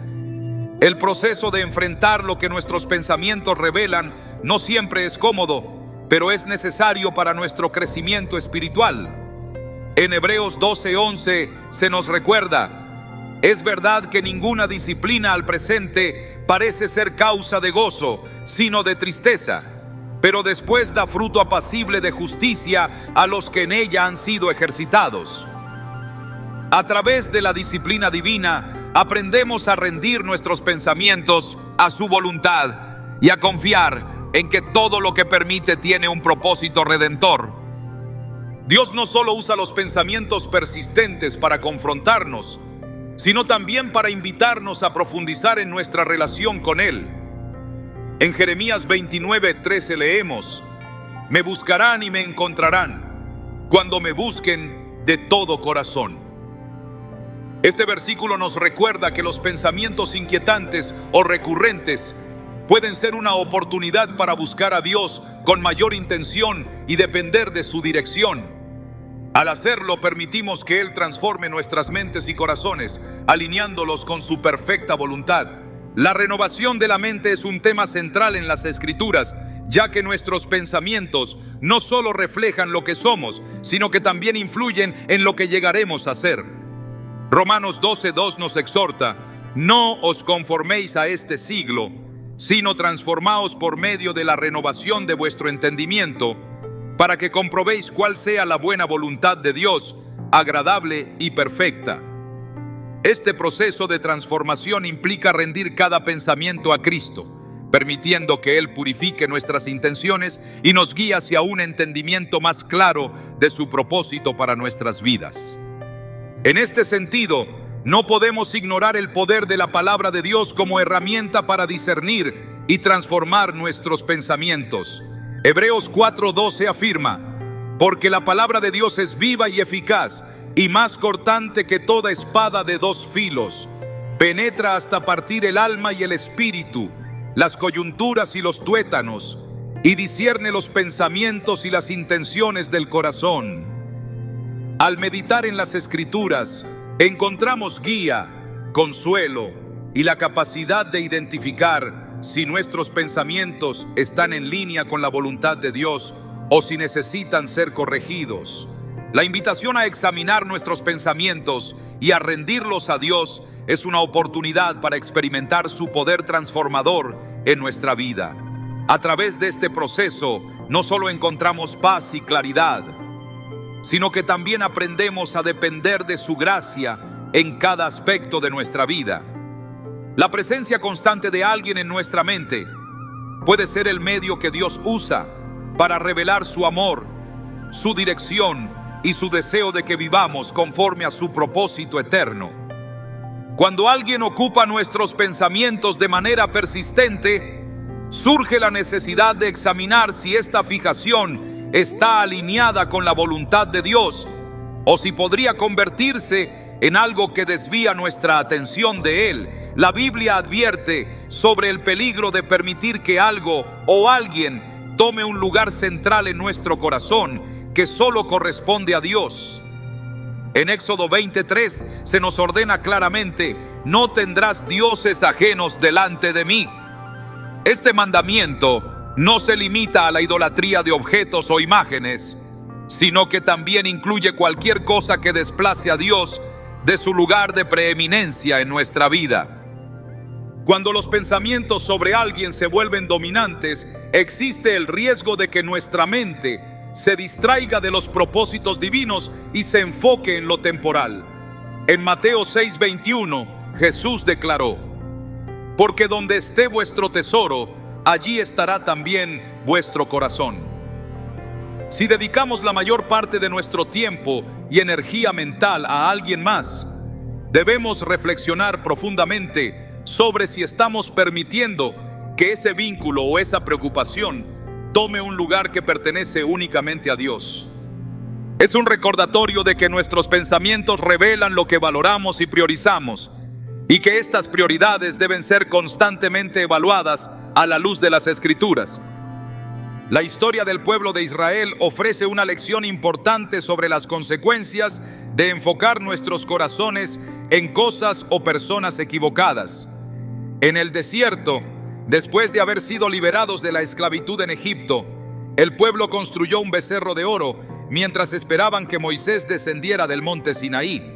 El proceso de enfrentar lo que nuestros pensamientos revelan no siempre es cómodo, pero es necesario para nuestro crecimiento espiritual. En Hebreos 12:11 se nos recuerda: es verdad que ninguna disciplina al presente parece ser causa de gozo, sino de tristeza, pero después da fruto apacible de justicia a los que en ella han sido ejercitados. A través de la disciplina divina, aprendemos a rendir nuestros pensamientos a su voluntad y a confiar en que todo lo que permite tiene un propósito redentor. Dios no solo usa los pensamientos persistentes para confrontarnos, sino también para invitarnos a profundizar en nuestra relación con Él. En Jeremías 29:13 leemos: me buscarán y me encontrarán, cuando me busquen de todo corazón. Este versículo nos recuerda que los pensamientos inquietantes o recurrentes pueden ser una oportunidad para buscar a Dios con mayor intención y depender de su dirección. Al hacerlo, permitimos que Él transforme nuestras mentes y corazones, alineándolos con su perfecta voluntad. La renovación de la mente es un tema central en las Escrituras, ya que nuestros pensamientos no solo reflejan lo que somos, sino que también influyen en lo que llegaremos a ser. Romanos 12:2 nos exhorta: no os conforméis a este siglo, sino transformaos por medio de la renovación de vuestro entendimiento, para que comprobéis cuál sea la buena voluntad de Dios, agradable y perfecta. Este proceso de transformación implica rendir cada pensamiento a Cristo, permitiendo que Él purifique nuestras intenciones y nos guíe hacia un entendimiento más claro de su propósito para nuestras vidas. En este sentido, no podemos ignorar el poder de la palabra de Dios como herramienta para discernir y transformar nuestros pensamientos. Hebreos 4:12 afirma: porque la palabra de Dios es viva y eficaz, y más cortante que toda espada de dos filos. Penetra hasta partir el alma y el espíritu, las coyunturas y los tuétanos, y discierne los pensamientos y las intenciones del corazón. Al meditar en las Escrituras, encontramos guía, consuelo y la capacidad de identificar si nuestros pensamientos están en línea con la voluntad de Dios o si necesitan ser corregidos. La invitación a examinar nuestros pensamientos y a rendirlos a Dios es una oportunidad para experimentar su poder transformador en nuestra vida. A través de este proceso, no solo encontramos paz y claridad, sino que también aprendemos a depender de su gracia en cada aspecto de nuestra vida. La presencia constante de alguien en nuestra mente puede ser el medio que Dios usa para revelar su amor, su dirección y su deseo de que vivamos conforme a su propósito eterno. Cuando alguien ocupa nuestros pensamientos de manera persistente, surge la necesidad de examinar si esta fijación está alineada con la voluntad de Dios o si podría convertirse en algo que desvía nuestra atención de Él. La Biblia advierte sobre el peligro de permitir que algo o alguien tome un lugar central en nuestro corazón que solo corresponde a Dios. En Éxodo 23 se nos ordena claramente: no tendrás dioses ajenos delante de mí. Este mandamiento no se limita a la idolatría de objetos o imágenes, sino que también incluye cualquier cosa que desplace a Dios de su lugar de preeminencia en nuestra vida. Cuando los pensamientos sobre alguien se vuelven dominantes, existe el riesgo de que nuestra mente se distraiga de los propósitos divinos y se enfoque en lo temporal. En Mateo 6:21, Jesús declaró: porque donde esté vuestro tesoro, allí estará también vuestro corazón. Si dedicamos la mayor parte de nuestro tiempo y energía mental a alguien más, debemos reflexionar profundamente sobre si estamos permitiendo que ese vínculo o esa preocupación tome un lugar que pertenece únicamente a Dios. Es un recordatorio de que nuestros pensamientos revelan lo que valoramos y priorizamos, y que estas prioridades deben ser constantemente evaluadas a la luz de las Escrituras. La historia del pueblo de Israel ofrece una lección importante sobre las consecuencias de enfocar nuestros corazones en cosas o personas equivocadas. En el desierto, después de haber sido liberados de la esclavitud en Egipto, el pueblo construyó un becerro de oro mientras esperaban que Moisés descendiera del monte Sinaí.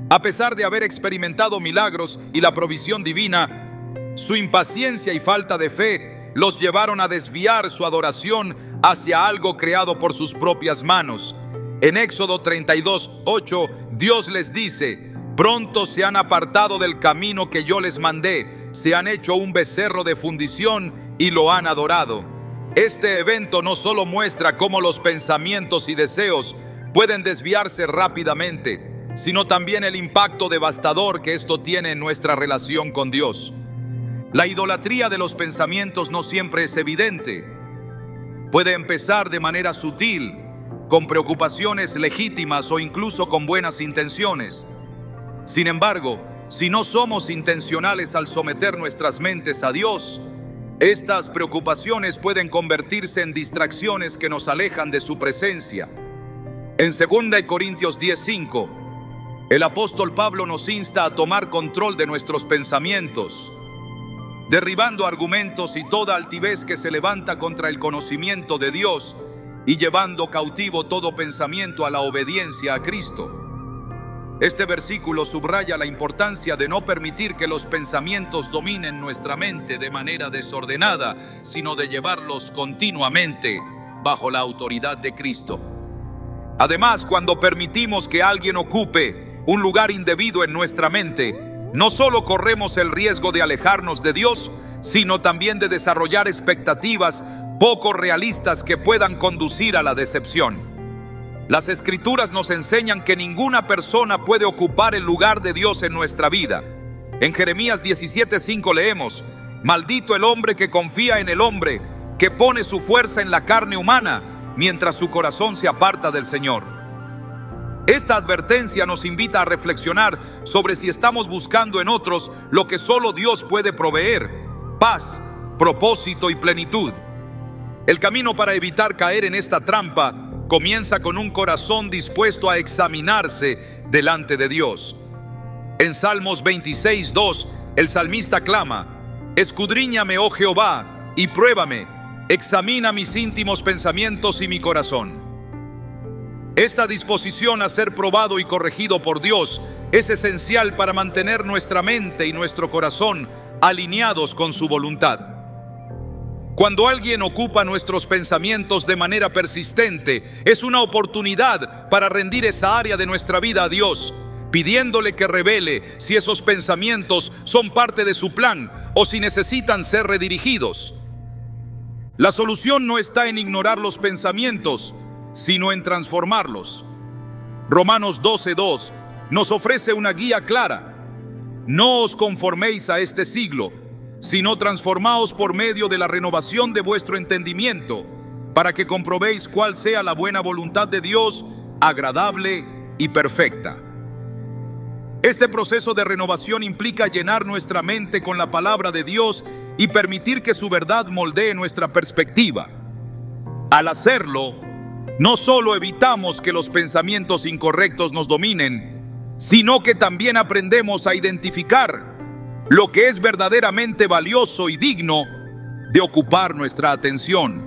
A pesar de haber experimentado milagros y la provisión divina, su impaciencia y falta de fe los llevaron a desviar su adoración hacia algo creado por sus propias manos. En Éxodo 32:8, Dios les dice: pronto se han apartado del camino que yo les mandé, se han hecho un becerro de fundición y lo han adorado. Este evento no solo muestra cómo los pensamientos y deseos pueden desviarse rápidamente, sino también el impacto devastador que esto tiene en nuestra relación con Dios. La idolatría de los pensamientos no siempre es evidente. Puede empezar de manera sutil, con preocupaciones legítimas o incluso con buenas intenciones. Sin embargo, si no somos intencionales al someter nuestras mentes a Dios, estas preocupaciones pueden convertirse en distracciones que nos alejan de su presencia. En 2 Corintios 10:5, el apóstol Pablo nos insta a tomar control de nuestros pensamientos, derribando argumentos y toda altivez que se levanta contra el conocimiento de Dios y llevando cautivo todo pensamiento a la obediencia a Cristo. Este versículo subraya la importancia de no permitir que los pensamientos dominen nuestra mente de manera desordenada, sino de llevarlos continuamente bajo la autoridad de Cristo. Además, cuando permitimos que alguien ocupe un lugar indebido en nuestra mente, no solo corremos el riesgo de alejarnos de Dios, sino también de desarrollar expectativas poco realistas que puedan conducir a la decepción. Las Escrituras nos enseñan que ninguna persona puede ocupar el lugar de Dios en nuestra vida. En Jeremías 17:5 leemos: maldito el hombre que confía en el hombre, que pone su fuerza en la carne humana, mientras su corazón se aparta del Señor. Esta advertencia nos invita a reflexionar sobre si estamos buscando en otros lo que solo Dios puede proveer: paz, propósito y plenitud. El camino para evitar caer en esta trampa comienza con un corazón dispuesto a examinarse delante de Dios. En Salmos 26:2, el salmista clama: escudriñame, oh Jehová, y pruébame, examina mis íntimos pensamientos y mi corazón. Esta disposición a ser probado y corregido por Dios es esencial para mantener nuestra mente y nuestro corazón alineados con su voluntad. Cuando alguien ocupa nuestros pensamientos de manera persistente, es una oportunidad para rendir esa área de nuestra vida a Dios, pidiéndole que revele si esos pensamientos son parte de su plan o si necesitan ser redirigidos. La solución no está en ignorar los pensamientos, sino en transformarlos. Romanos 12:2 nos ofrece una guía clara. No os conforméis a este siglo, sino transformaos por medio de la renovación de vuestro entendimiento, para que comprobéis cuál sea la buena voluntad de Dios, agradable y perfecta. Este proceso de renovación implica llenar nuestra mente con la palabra de Dios y permitir que su verdad moldee nuestra perspectiva. Al hacerlo, no solo evitamos que los pensamientos incorrectos nos dominen, sino que también aprendemos a identificar lo que es verdaderamente valioso y digno de ocupar nuestra atención.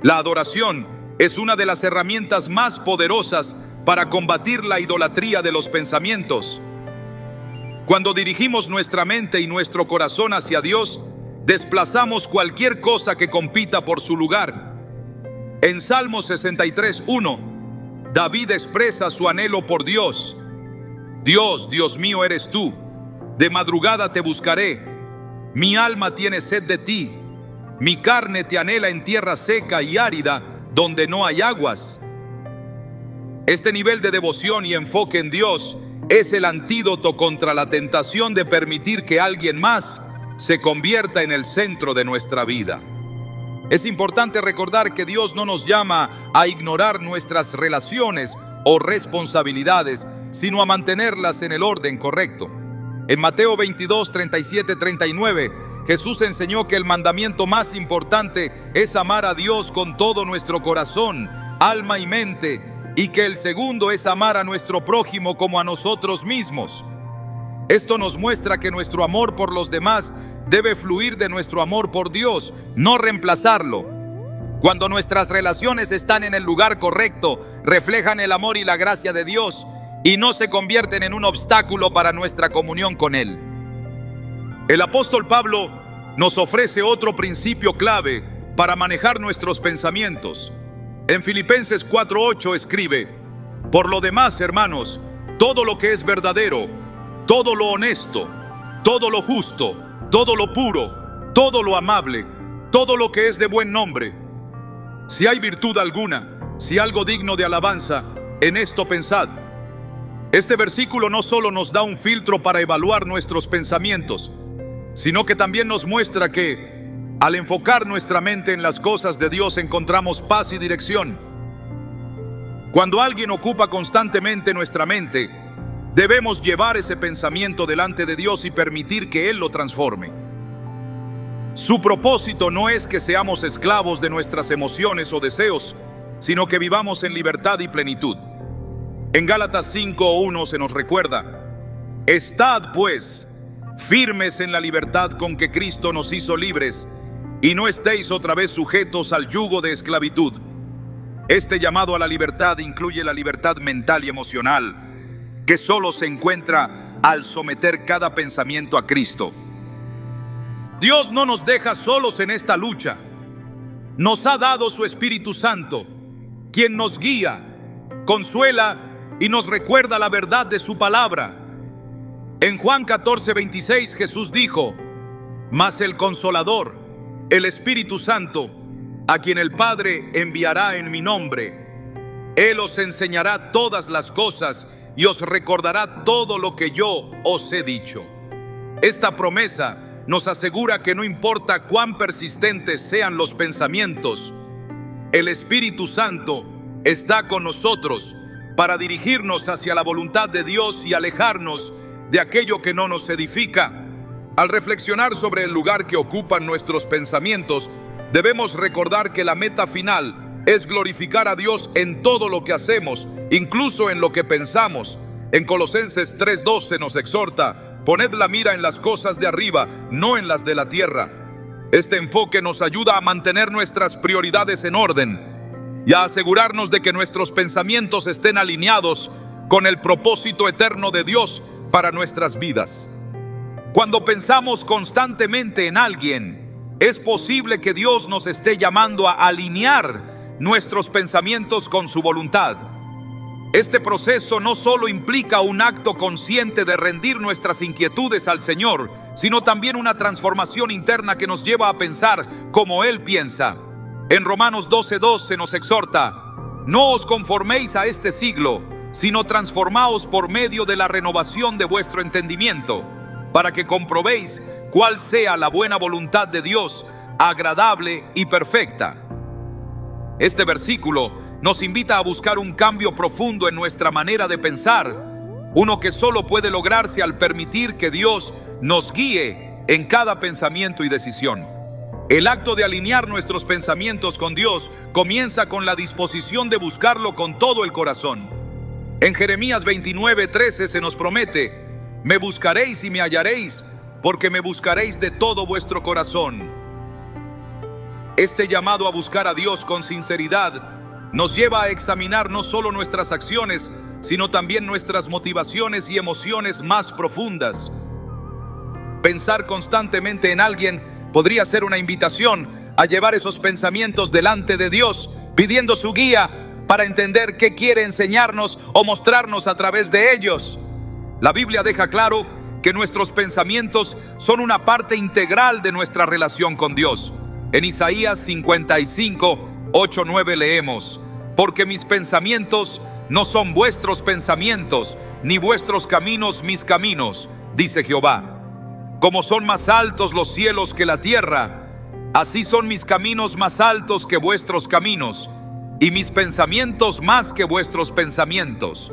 La adoración es una de las herramientas más poderosas para combatir la idolatría de los pensamientos. Cuando dirigimos nuestra mente y nuestro corazón hacia Dios, desplazamos cualquier cosa que compita por su lugar. En Salmo 63:1, David expresa su anhelo por Dios. Dios, Dios mío eres tú. De madrugada te buscaré. Mi alma tiene sed de ti. Mi carne te anhela en tierra seca y árida, donde no hay aguas. Este nivel de devoción y enfoque en Dios es el antídoto contra la tentación de permitir que alguien más se convierta en el centro de nuestra vida. Es importante recordar que Dios no nos llama a ignorar nuestras relaciones o responsabilidades, sino a mantenerlas en el orden correcto. En Mateo 22, 37, 39, Jesús enseñó que el mandamiento más importante es amar a Dios con todo nuestro corazón, alma y mente, y que el segundo es amar a nuestro prójimo como a nosotros mismos. Esto nos muestra que nuestro amor por los demás debe fluir de nuestro amor por Dios, no reemplazarlo. Cuando nuestras relaciones están en el lugar correcto, reflejan el amor y la gracia de Dios y no se convierten en un obstáculo para nuestra comunión con Él. El apóstol Pablo nos ofrece otro principio clave para manejar nuestros pensamientos. En Filipenses 4:8 escribe: por lo demás, hermanos, todo lo que es verdadero, todo lo honesto, todo lo justo, todo lo puro, todo lo amable, todo lo que es de buen nombre. Si hay virtud alguna, si algo digno de alabanza, en esto pensad. Este versículo no solo nos da un filtro para evaluar nuestros pensamientos, sino que también nos muestra que, al enfocar nuestra mente en las cosas de Dios, encontramos paz y dirección. Cuando alguien ocupa constantemente nuestra mente, debemos llevar ese pensamiento delante de Dios y permitir que Él lo transforme. Su propósito no es que seamos esclavos de nuestras emociones o deseos, sino que vivamos en libertad y plenitud. En Gálatas 5:1 se nos recuerda: estad pues firmes en la libertad con que Cristo nos hizo libres, y no estéis otra vez sujetos al yugo de esclavitud. Este llamado a la libertad incluye la libertad mental y emocional, que solo se encuentra al someter cada pensamiento a Cristo. Dios no nos deja solos en esta lucha. Nos ha dado su Espíritu Santo, quien nos guía, consuela y nos recuerda la verdad de su palabra. En Juan 14:26 Jesús dijo: mas el Consolador, el Espíritu Santo, a quien el Padre enviará en mi nombre, Él os enseñará todas las cosas y os recordará todo lo que yo os he dicho. Esta promesa nos asegura que no importa cuán persistentes sean los pensamientos, el Espíritu Santo está con nosotros para dirigirnos hacia la voluntad de Dios y alejarnos de aquello que no nos edifica. Al reflexionar sobre el lugar que ocupan nuestros pensamientos, debemos recordar que la meta final es glorificar a Dios en todo lo que hacemos, incluso en lo que pensamos. En Colosenses 3:12 nos exhorta: poned la mira en las cosas de arriba, no en las de la tierra. Este enfoque nos ayuda a mantener nuestras prioridades en orden y a asegurarnos de que nuestros pensamientos estén alineados con el propósito eterno de Dios para nuestras vidas. Cuando pensamos constantemente en alguien, Es posible que Dios nos esté llamando a alinear nuestros pensamientos con su voluntad. Este proceso no solo implica un acto consciente de rendir nuestras inquietudes al Señor, sino también una transformación interna que nos lleva a pensar como Él piensa. En Romanos 12:2 se nos exhorta: no os conforméis a este siglo, sino transformaos por medio de la renovación de vuestro entendimiento, para que comprobéis cuál sea la buena voluntad de Dios, agradable y perfecta. Este versículo nos invita a buscar un cambio profundo en nuestra manera de pensar, uno que solo puede lograrse al permitir que Dios nos guíe en cada pensamiento y decisión. El acto de alinear nuestros pensamientos con Dios comienza con la disposición de buscarlo con todo el corazón. En Jeremías 29:13 se nos promete: me buscaréis y me hallaréis, porque me buscaréis de todo vuestro corazón. Este llamado a buscar a Dios con sinceridad nos lleva a examinar no solo nuestras acciones, sino también nuestras motivaciones y emociones más profundas. Pensar constantemente en alguien podría ser una invitación a llevar esos pensamientos delante de Dios, pidiendo su guía para entender qué quiere enseñarnos o mostrarnos a través de ellos. La Biblia deja claro que nuestros pensamientos son una parte integral de nuestra relación con Dios. En Isaías 55:8-9 leemos: porque mis pensamientos no son vuestros pensamientos, ni vuestros caminos mis caminos, dice Jehová. Como son más altos los cielos que la tierra, así son mis caminos más altos que vuestros caminos, y mis pensamientos más que vuestros pensamientos.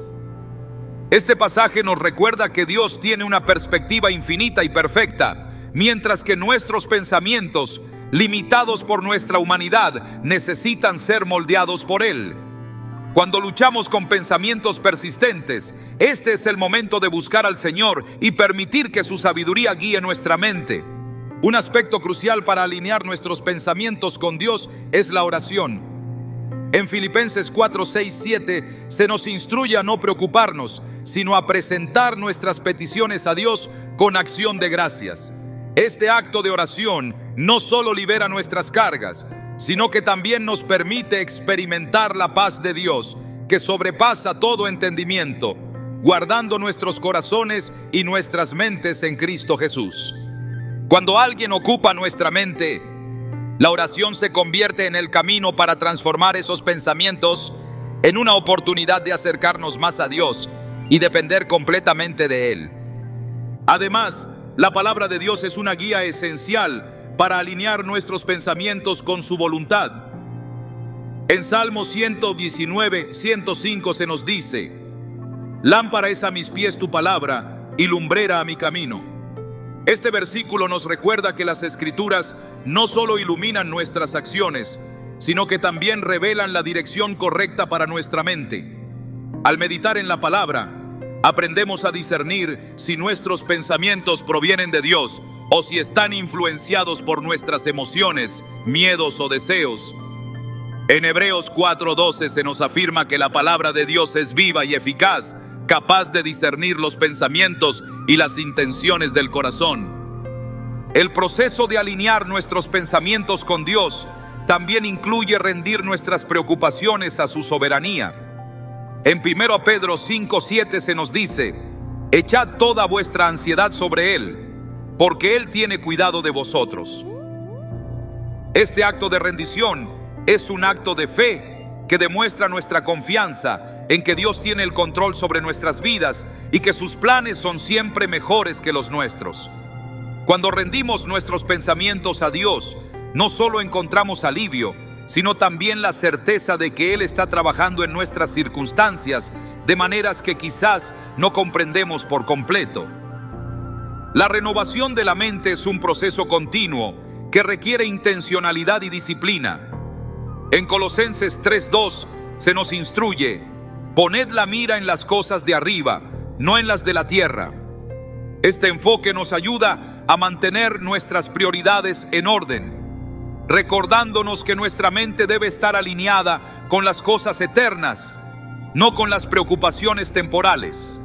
Este pasaje nos recuerda que Dios tiene una perspectiva infinita y perfecta, mientras que nuestros pensamientos, limitados por nuestra humanidad, necesitan ser moldeados por Él. Cuando luchamos con pensamientos persistentes, este es el momento de buscar al Señor y permitir que su sabiduría guíe nuestra mente. Un aspecto crucial para alinear nuestros pensamientos con Dios es la oración. En Filipenses 4:6-7 se nos instruye a no preocuparnos, sino a presentar nuestras peticiones a Dios con acción de gracias. Este acto de oración no solo libera nuestras cargas, sino que también nos permite experimentar la paz de Dios, que sobrepasa todo entendimiento, guardando nuestros corazones y nuestras mentes en Cristo Jesús. Cuando alguien ocupa nuestra mente, la oración se convierte en el camino para transformar esos pensamientos en una oportunidad de acercarnos más a Dios y depender completamente de Él. Además, la palabra de Dios es una guía esencial para alinear nuestros pensamientos con su voluntad. En Salmo 119:105 se nos dice: lámpara es a mis pies tu palabra y lumbrera a mi camino. Este versículo nos recuerda que las Escrituras no solo iluminan nuestras acciones, sino que también revelan la dirección correcta para nuestra mente. Al meditar en la palabra, aprendemos a discernir si nuestros pensamientos provienen de Dios o si están influenciados por nuestras emociones, miedos o deseos. En Hebreos 4:12 se nos afirma que la palabra de Dios es viva y eficaz, capaz de discernir los pensamientos y las intenciones del corazón. El proceso de alinear nuestros pensamientos con Dios también incluye rendir nuestras preocupaciones a su soberanía. En 1 Pedro 5:7 se nos dice: echad toda vuestra ansiedad sobre Él, porque Él tiene cuidado de vosotros. Este acto de rendición es un acto de fe que demuestra nuestra confianza en que Dios tiene el control sobre nuestras vidas y que sus planes son siempre mejores que los nuestros. Cuando rendimos nuestros pensamientos a Dios, no solo encontramos alivio, sino también la certeza de que Él está trabajando en nuestras circunstancias de maneras que quizás no comprendemos por completo. La renovación de la mente es un proceso continuo que requiere intencionalidad y disciplina. En Colosenses 3:2 se nos instruye: poned la mira en las cosas de arriba, no en las de la tierra. Este enfoque nos ayuda a mantener nuestras prioridades en orden, recordándonos que nuestra mente debe estar alineada con las cosas eternas, no con las preocupaciones temporales.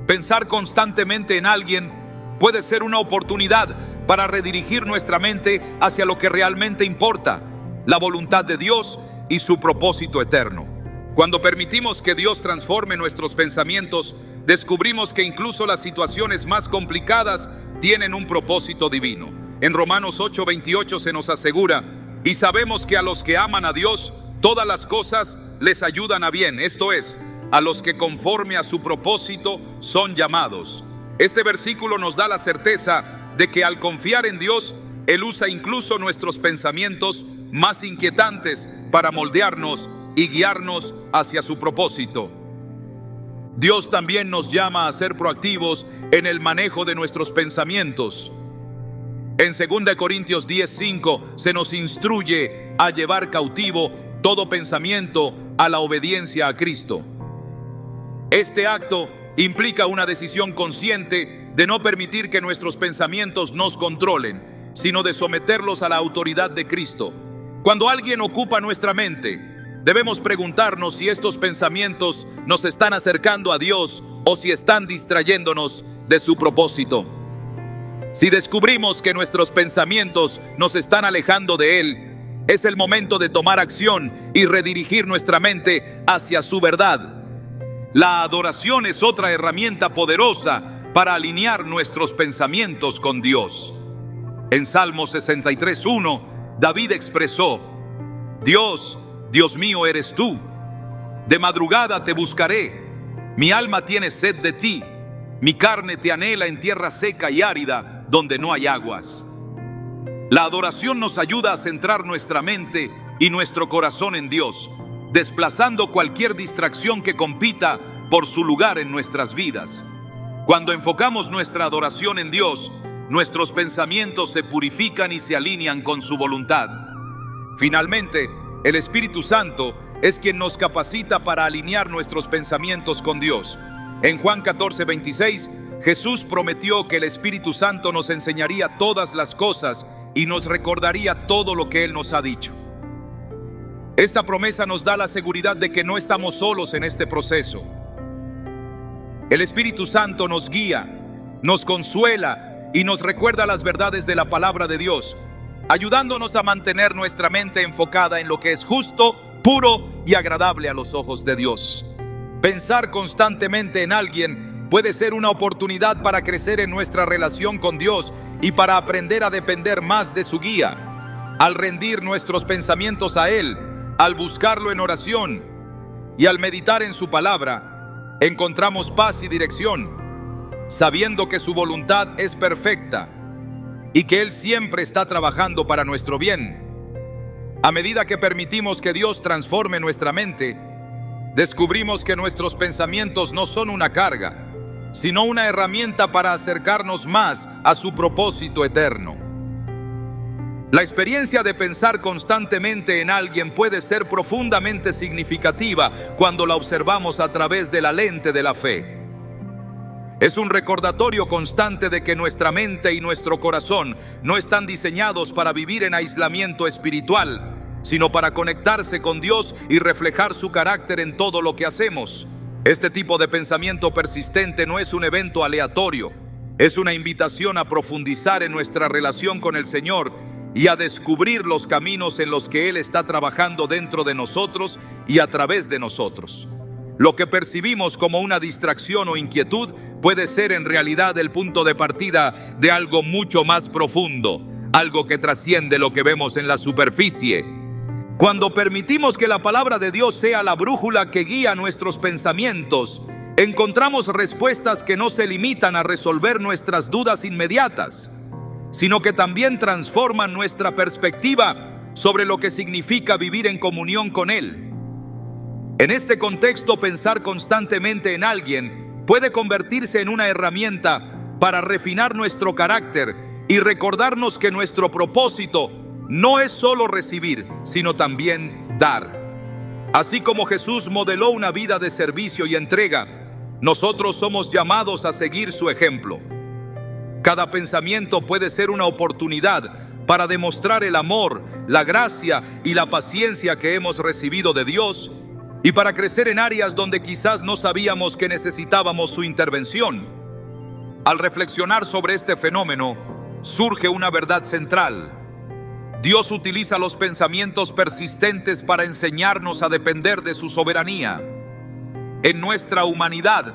Pensar constantemente en alguien puede ser una oportunidad para redirigir nuestra mente hacia lo que realmente importa, la voluntad de Dios y su propósito eterno. Cuando permitimos que Dios transforme nuestros pensamientos, descubrimos que incluso las situaciones más complicadas tienen un propósito divino. En Romanos 8:28 se nos asegura: y sabemos que a los que aman a Dios, todas las cosas les ayudan a bien, esto es, a los que conforme a su propósito son llamados. Este versículo nos da la certeza de que al confiar en Dios, Él usa incluso nuestros pensamientos más inquietantes para moldearnos y guiarnos hacia su propósito. Dios también nos llama a ser proactivos en el manejo de nuestros pensamientos. En 2 Corintios 10:5 se nos instruye a llevar cautivo todo pensamiento a la obediencia a Cristo. Este acto implica una decisión consciente de no permitir que nuestros pensamientos nos controlen, sino de someterlos a la autoridad de Cristo. Cuando alguien ocupa nuestra mente, debemos preguntarnos si estos pensamientos nos están acercando a Dios o si están distrayéndonos de su propósito. Si descubrimos que nuestros pensamientos nos están alejando de Él, es el momento de tomar acción y redirigir nuestra mente hacia su verdad. La adoración es otra herramienta poderosa para alinear nuestros pensamientos con Dios. En Salmo 63:1, David expresó: Dios, Dios mío eres tú. De madrugada te buscaré. Mi alma tiene sed de ti. Mi carne te anhela en tierra seca y árida, donde no hay aguas. La adoración nos ayuda a centrar nuestra mente y nuestro corazón en Dios, desplazando cualquier distracción que compita por su lugar en nuestras vidas. Cuando enfocamos nuestra adoración en Dios, nuestros pensamientos se purifican y se alinean con su voluntad. Finalmente, el Espíritu Santo es quien nos capacita para alinear nuestros pensamientos con Dios. En Juan 14:26, Jesús prometió que el Espíritu Santo nos enseñaría todas las cosas y nos recordaría todo lo que Él nos ha dicho. Esta promesa nos da la seguridad de que no estamos solos en este proceso. El Espíritu Santo nos guía, nos consuela y nos recuerda las verdades de la palabra de Dios, ayudándonos a mantener nuestra mente enfocada en lo que es justo, puro y agradable a los ojos de Dios. Pensar constantemente en alguien puede ser una oportunidad para crecer en nuestra relación con Dios y para aprender a depender más de su guía. Al rendir nuestros pensamientos a Él, al buscarlo en oración y al meditar en su palabra, encontramos paz y dirección, sabiendo que su voluntad es perfecta y que Él siempre está trabajando para nuestro bien. A medida que permitimos que Dios transforme nuestra mente, descubrimos que nuestros pensamientos no son una carga, sino una herramienta para acercarnos más a su propósito eterno. La experiencia de pensar constantemente en alguien puede ser profundamente significativa cuando la observamos a través de la lente de la fe. Es un recordatorio constante de que nuestra mente y nuestro corazón no están diseñados para vivir en aislamiento espiritual, sino para conectarse con Dios y reflejar su carácter en todo lo que hacemos. Este tipo de pensamiento persistente no es un evento aleatorio, es una invitación a profundizar en nuestra relación con el Señor y a descubrir los caminos en los que Él está trabajando dentro de nosotros y a través de nosotros. Lo que percibimos como una distracción o inquietud puede ser en realidad el punto de partida de algo mucho más profundo, algo que trasciende lo que vemos en la superficie. Cuando permitimos que la palabra de Dios sea la brújula que guía nuestros pensamientos, encontramos respuestas que no se limitan a resolver nuestras dudas inmediatas, sino que también transforman nuestra perspectiva sobre lo que significa vivir en comunión con Él. En este contexto, pensar constantemente en alguien puede convertirse en una herramienta para refinar nuestro carácter y recordarnos que nuestro propósito no es solo recibir, sino también dar. Así como Jesús modeló una vida de servicio y entrega, nosotros somos llamados a seguir su ejemplo. Cada pensamiento puede ser una oportunidad para demostrar el amor, la gracia y la paciencia que hemos recibido de Dios y para crecer en áreas donde quizás no sabíamos que necesitábamos su intervención. Al reflexionar sobre este fenómeno, surge una verdad central. Dios utiliza los pensamientos persistentes para enseñarnos a depender de su soberanía. En nuestra humanidad,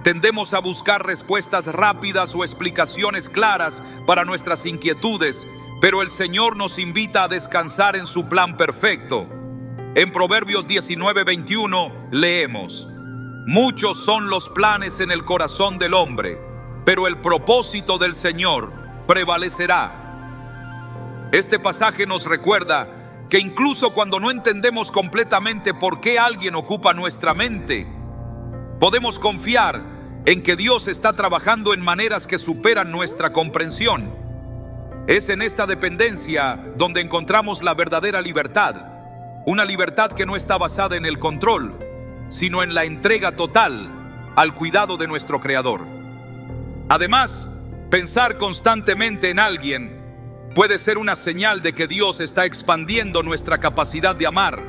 tendemos a buscar respuestas rápidas o explicaciones claras para nuestras inquietudes, pero el Señor nos invita a descansar en su plan perfecto. En Proverbios 19:21 leemos: muchos son los planes en el corazón del hombre, pero el propósito del Señor prevalecerá. Este pasaje nos recuerda que incluso cuando no entendemos completamente por qué alguien ocupa nuestra mente, podemos confiar en que Dios está trabajando en maneras que superan nuestra comprensión. Es en esta dependencia donde encontramos la verdadera libertad, una libertad que no está basada en el control, sino en la entrega total al cuidado de nuestro Creador. Además, pensar constantemente en alguien puede ser una señal de que Dios está expandiendo nuestra capacidad de amar.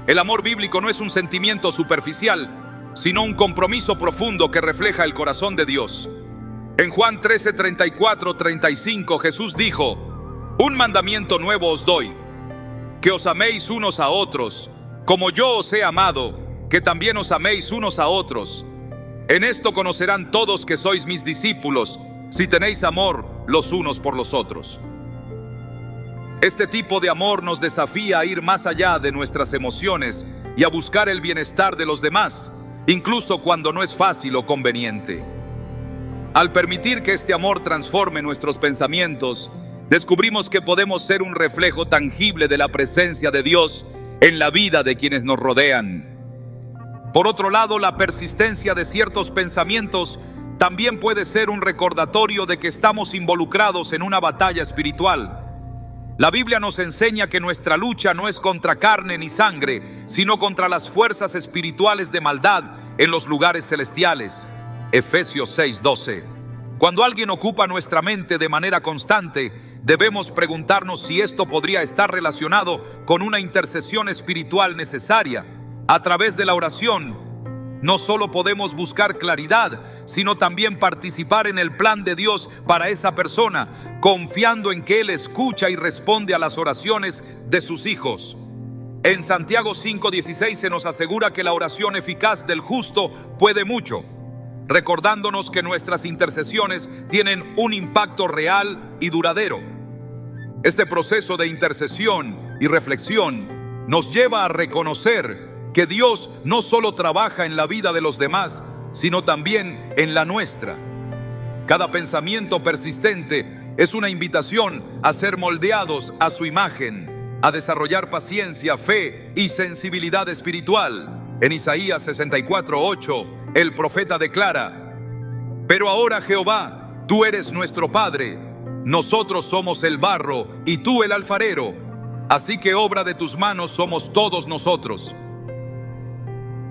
El amor bíblico no es un sentimiento superficial, sino un compromiso profundo que refleja el corazón de Dios. En Juan 13:34-35 Jesús dijo: un mandamiento nuevo os doy, que os améis unos a otros, como yo os he amado, que también os améis unos a otros. En esto conocerán todos que sois mis discípulos, si tenéis amor los unos por los otros. Este tipo de amor nos desafía a ir más allá de nuestras emociones y a buscar el bienestar de los demás, incluso cuando no es fácil o conveniente. Al permitir que este amor transforme nuestros pensamientos, descubrimos que podemos ser un reflejo tangible de la presencia de Dios en la vida de quienes nos rodean. Por otro lado, la persistencia de ciertos pensamientos también puede ser un recordatorio de que estamos involucrados en una batalla espiritual. La Biblia nos enseña que nuestra lucha no es contra carne ni sangre, sino contra las fuerzas espirituales de maldad en los lugares celestiales. Efesios 6:12. Cuando alguien ocupa nuestra mente de manera constante, debemos preguntarnos si esto podría estar relacionado con una intercesión espiritual necesaria. A través de la oración, no solo podemos buscar claridad, sino también participar en el plan de Dios para esa persona, confiando en que Él escucha y responde a las oraciones de sus hijos. En Santiago 5:16 se nos asegura que la oración eficaz del justo puede mucho, recordándonos que nuestras intercesiones tienen un impacto real y duradero. Este proceso de intercesión y reflexión nos lleva a reconocer que Dios no solo trabaja en la vida de los demás, sino también en la nuestra. Cada pensamiento persistente es una invitación a ser moldeados a su imagen, a desarrollar paciencia, fe y sensibilidad espiritual. En Isaías 64:8, el profeta declara: pero ahora, Jehová, tú eres nuestro Padre, nosotros somos el barro y tú el alfarero, así que obra de tus manos somos todos nosotros.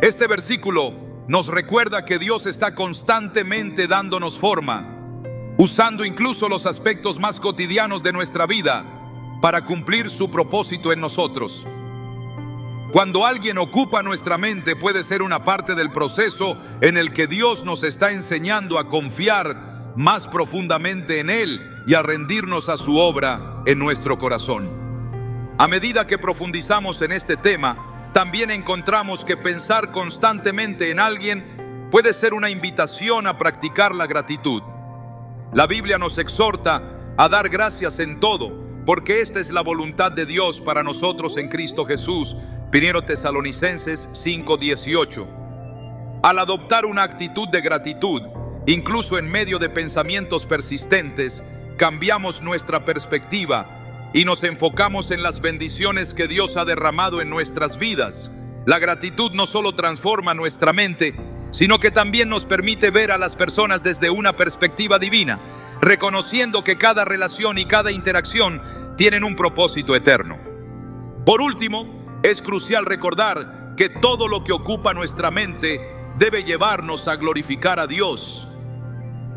Este versículo nos recuerda que Dios está constantemente dándonos forma, usando incluso los aspectos más cotidianos de nuestra vida para cumplir su propósito en nosotros. Cuando alguien ocupa nuestra mente, puede ser una parte del proceso en el que Dios nos está enseñando a confiar más profundamente en Él y a rendirnos a su obra en nuestro corazón. A medida que profundizamos en este tema, también encontramos que pensar constantemente en alguien puede ser una invitación a practicar la gratitud. La Biblia nos exhorta a dar gracias en todo, porque esta es la voluntad de Dios para nosotros en Cristo Jesús. 1 Tesalonicenses 5:18. Al adoptar una actitud de gratitud, incluso en medio de pensamientos persistentes, cambiamos nuestra perspectiva y nos enfocamos en las bendiciones que Dios ha derramado en nuestras vidas. La gratitud no solo transforma nuestra mente, sino que también nos permite ver a las personas desde una perspectiva divina, reconociendo que cada relación y cada interacción tienen un propósito eterno. Por último, es crucial recordar que todo lo que ocupa nuestra mente debe llevarnos a glorificar a Dios.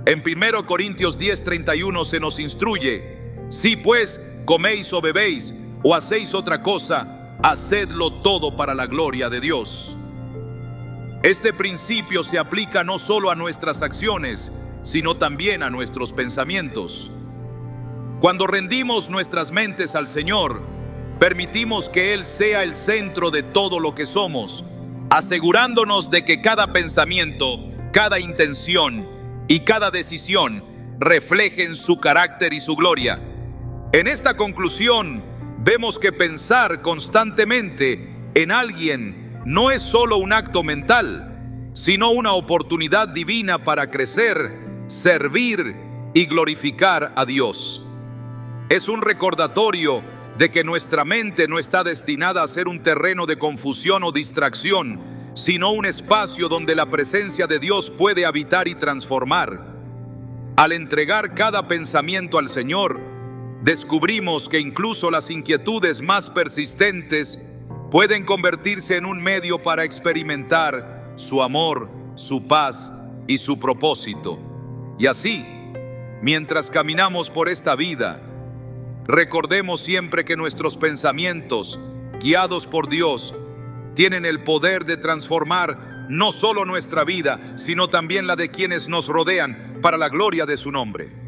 En 1 Corintios 10:31 se nos instruye: si pues coméis o bebéis o hacéis otra cosa, hacedlo todo para la gloria de Dios. Este principio se aplica no solo a nuestras acciones, sino también a nuestros pensamientos. Cuando rendimos nuestras mentes al Señor, permitimos que Él sea el centro de todo lo que somos, asegurándonos de que cada pensamiento, cada intención y cada decisión reflejen su carácter y su gloria. En esta conclusión, vemos que pensar constantemente en alguien no es solo un acto mental, sino una oportunidad divina para crecer, servir y glorificar a Dios. Es un recordatorio de que nuestra mente no está destinada a ser un terreno de confusión o distracción, sino un espacio donde la presencia de Dios puede habitar y transformar. Al entregar cada pensamiento al Señor, descubrimos que incluso las inquietudes más persistentes pueden convertirse en un medio para experimentar su amor, su paz y su propósito. Y así, mientras caminamos por esta vida, recordemos siempre que nuestros pensamientos, guiados por Dios, tienen el poder de transformar no solo nuestra vida, sino también la de quienes nos rodean para la gloria de su nombre.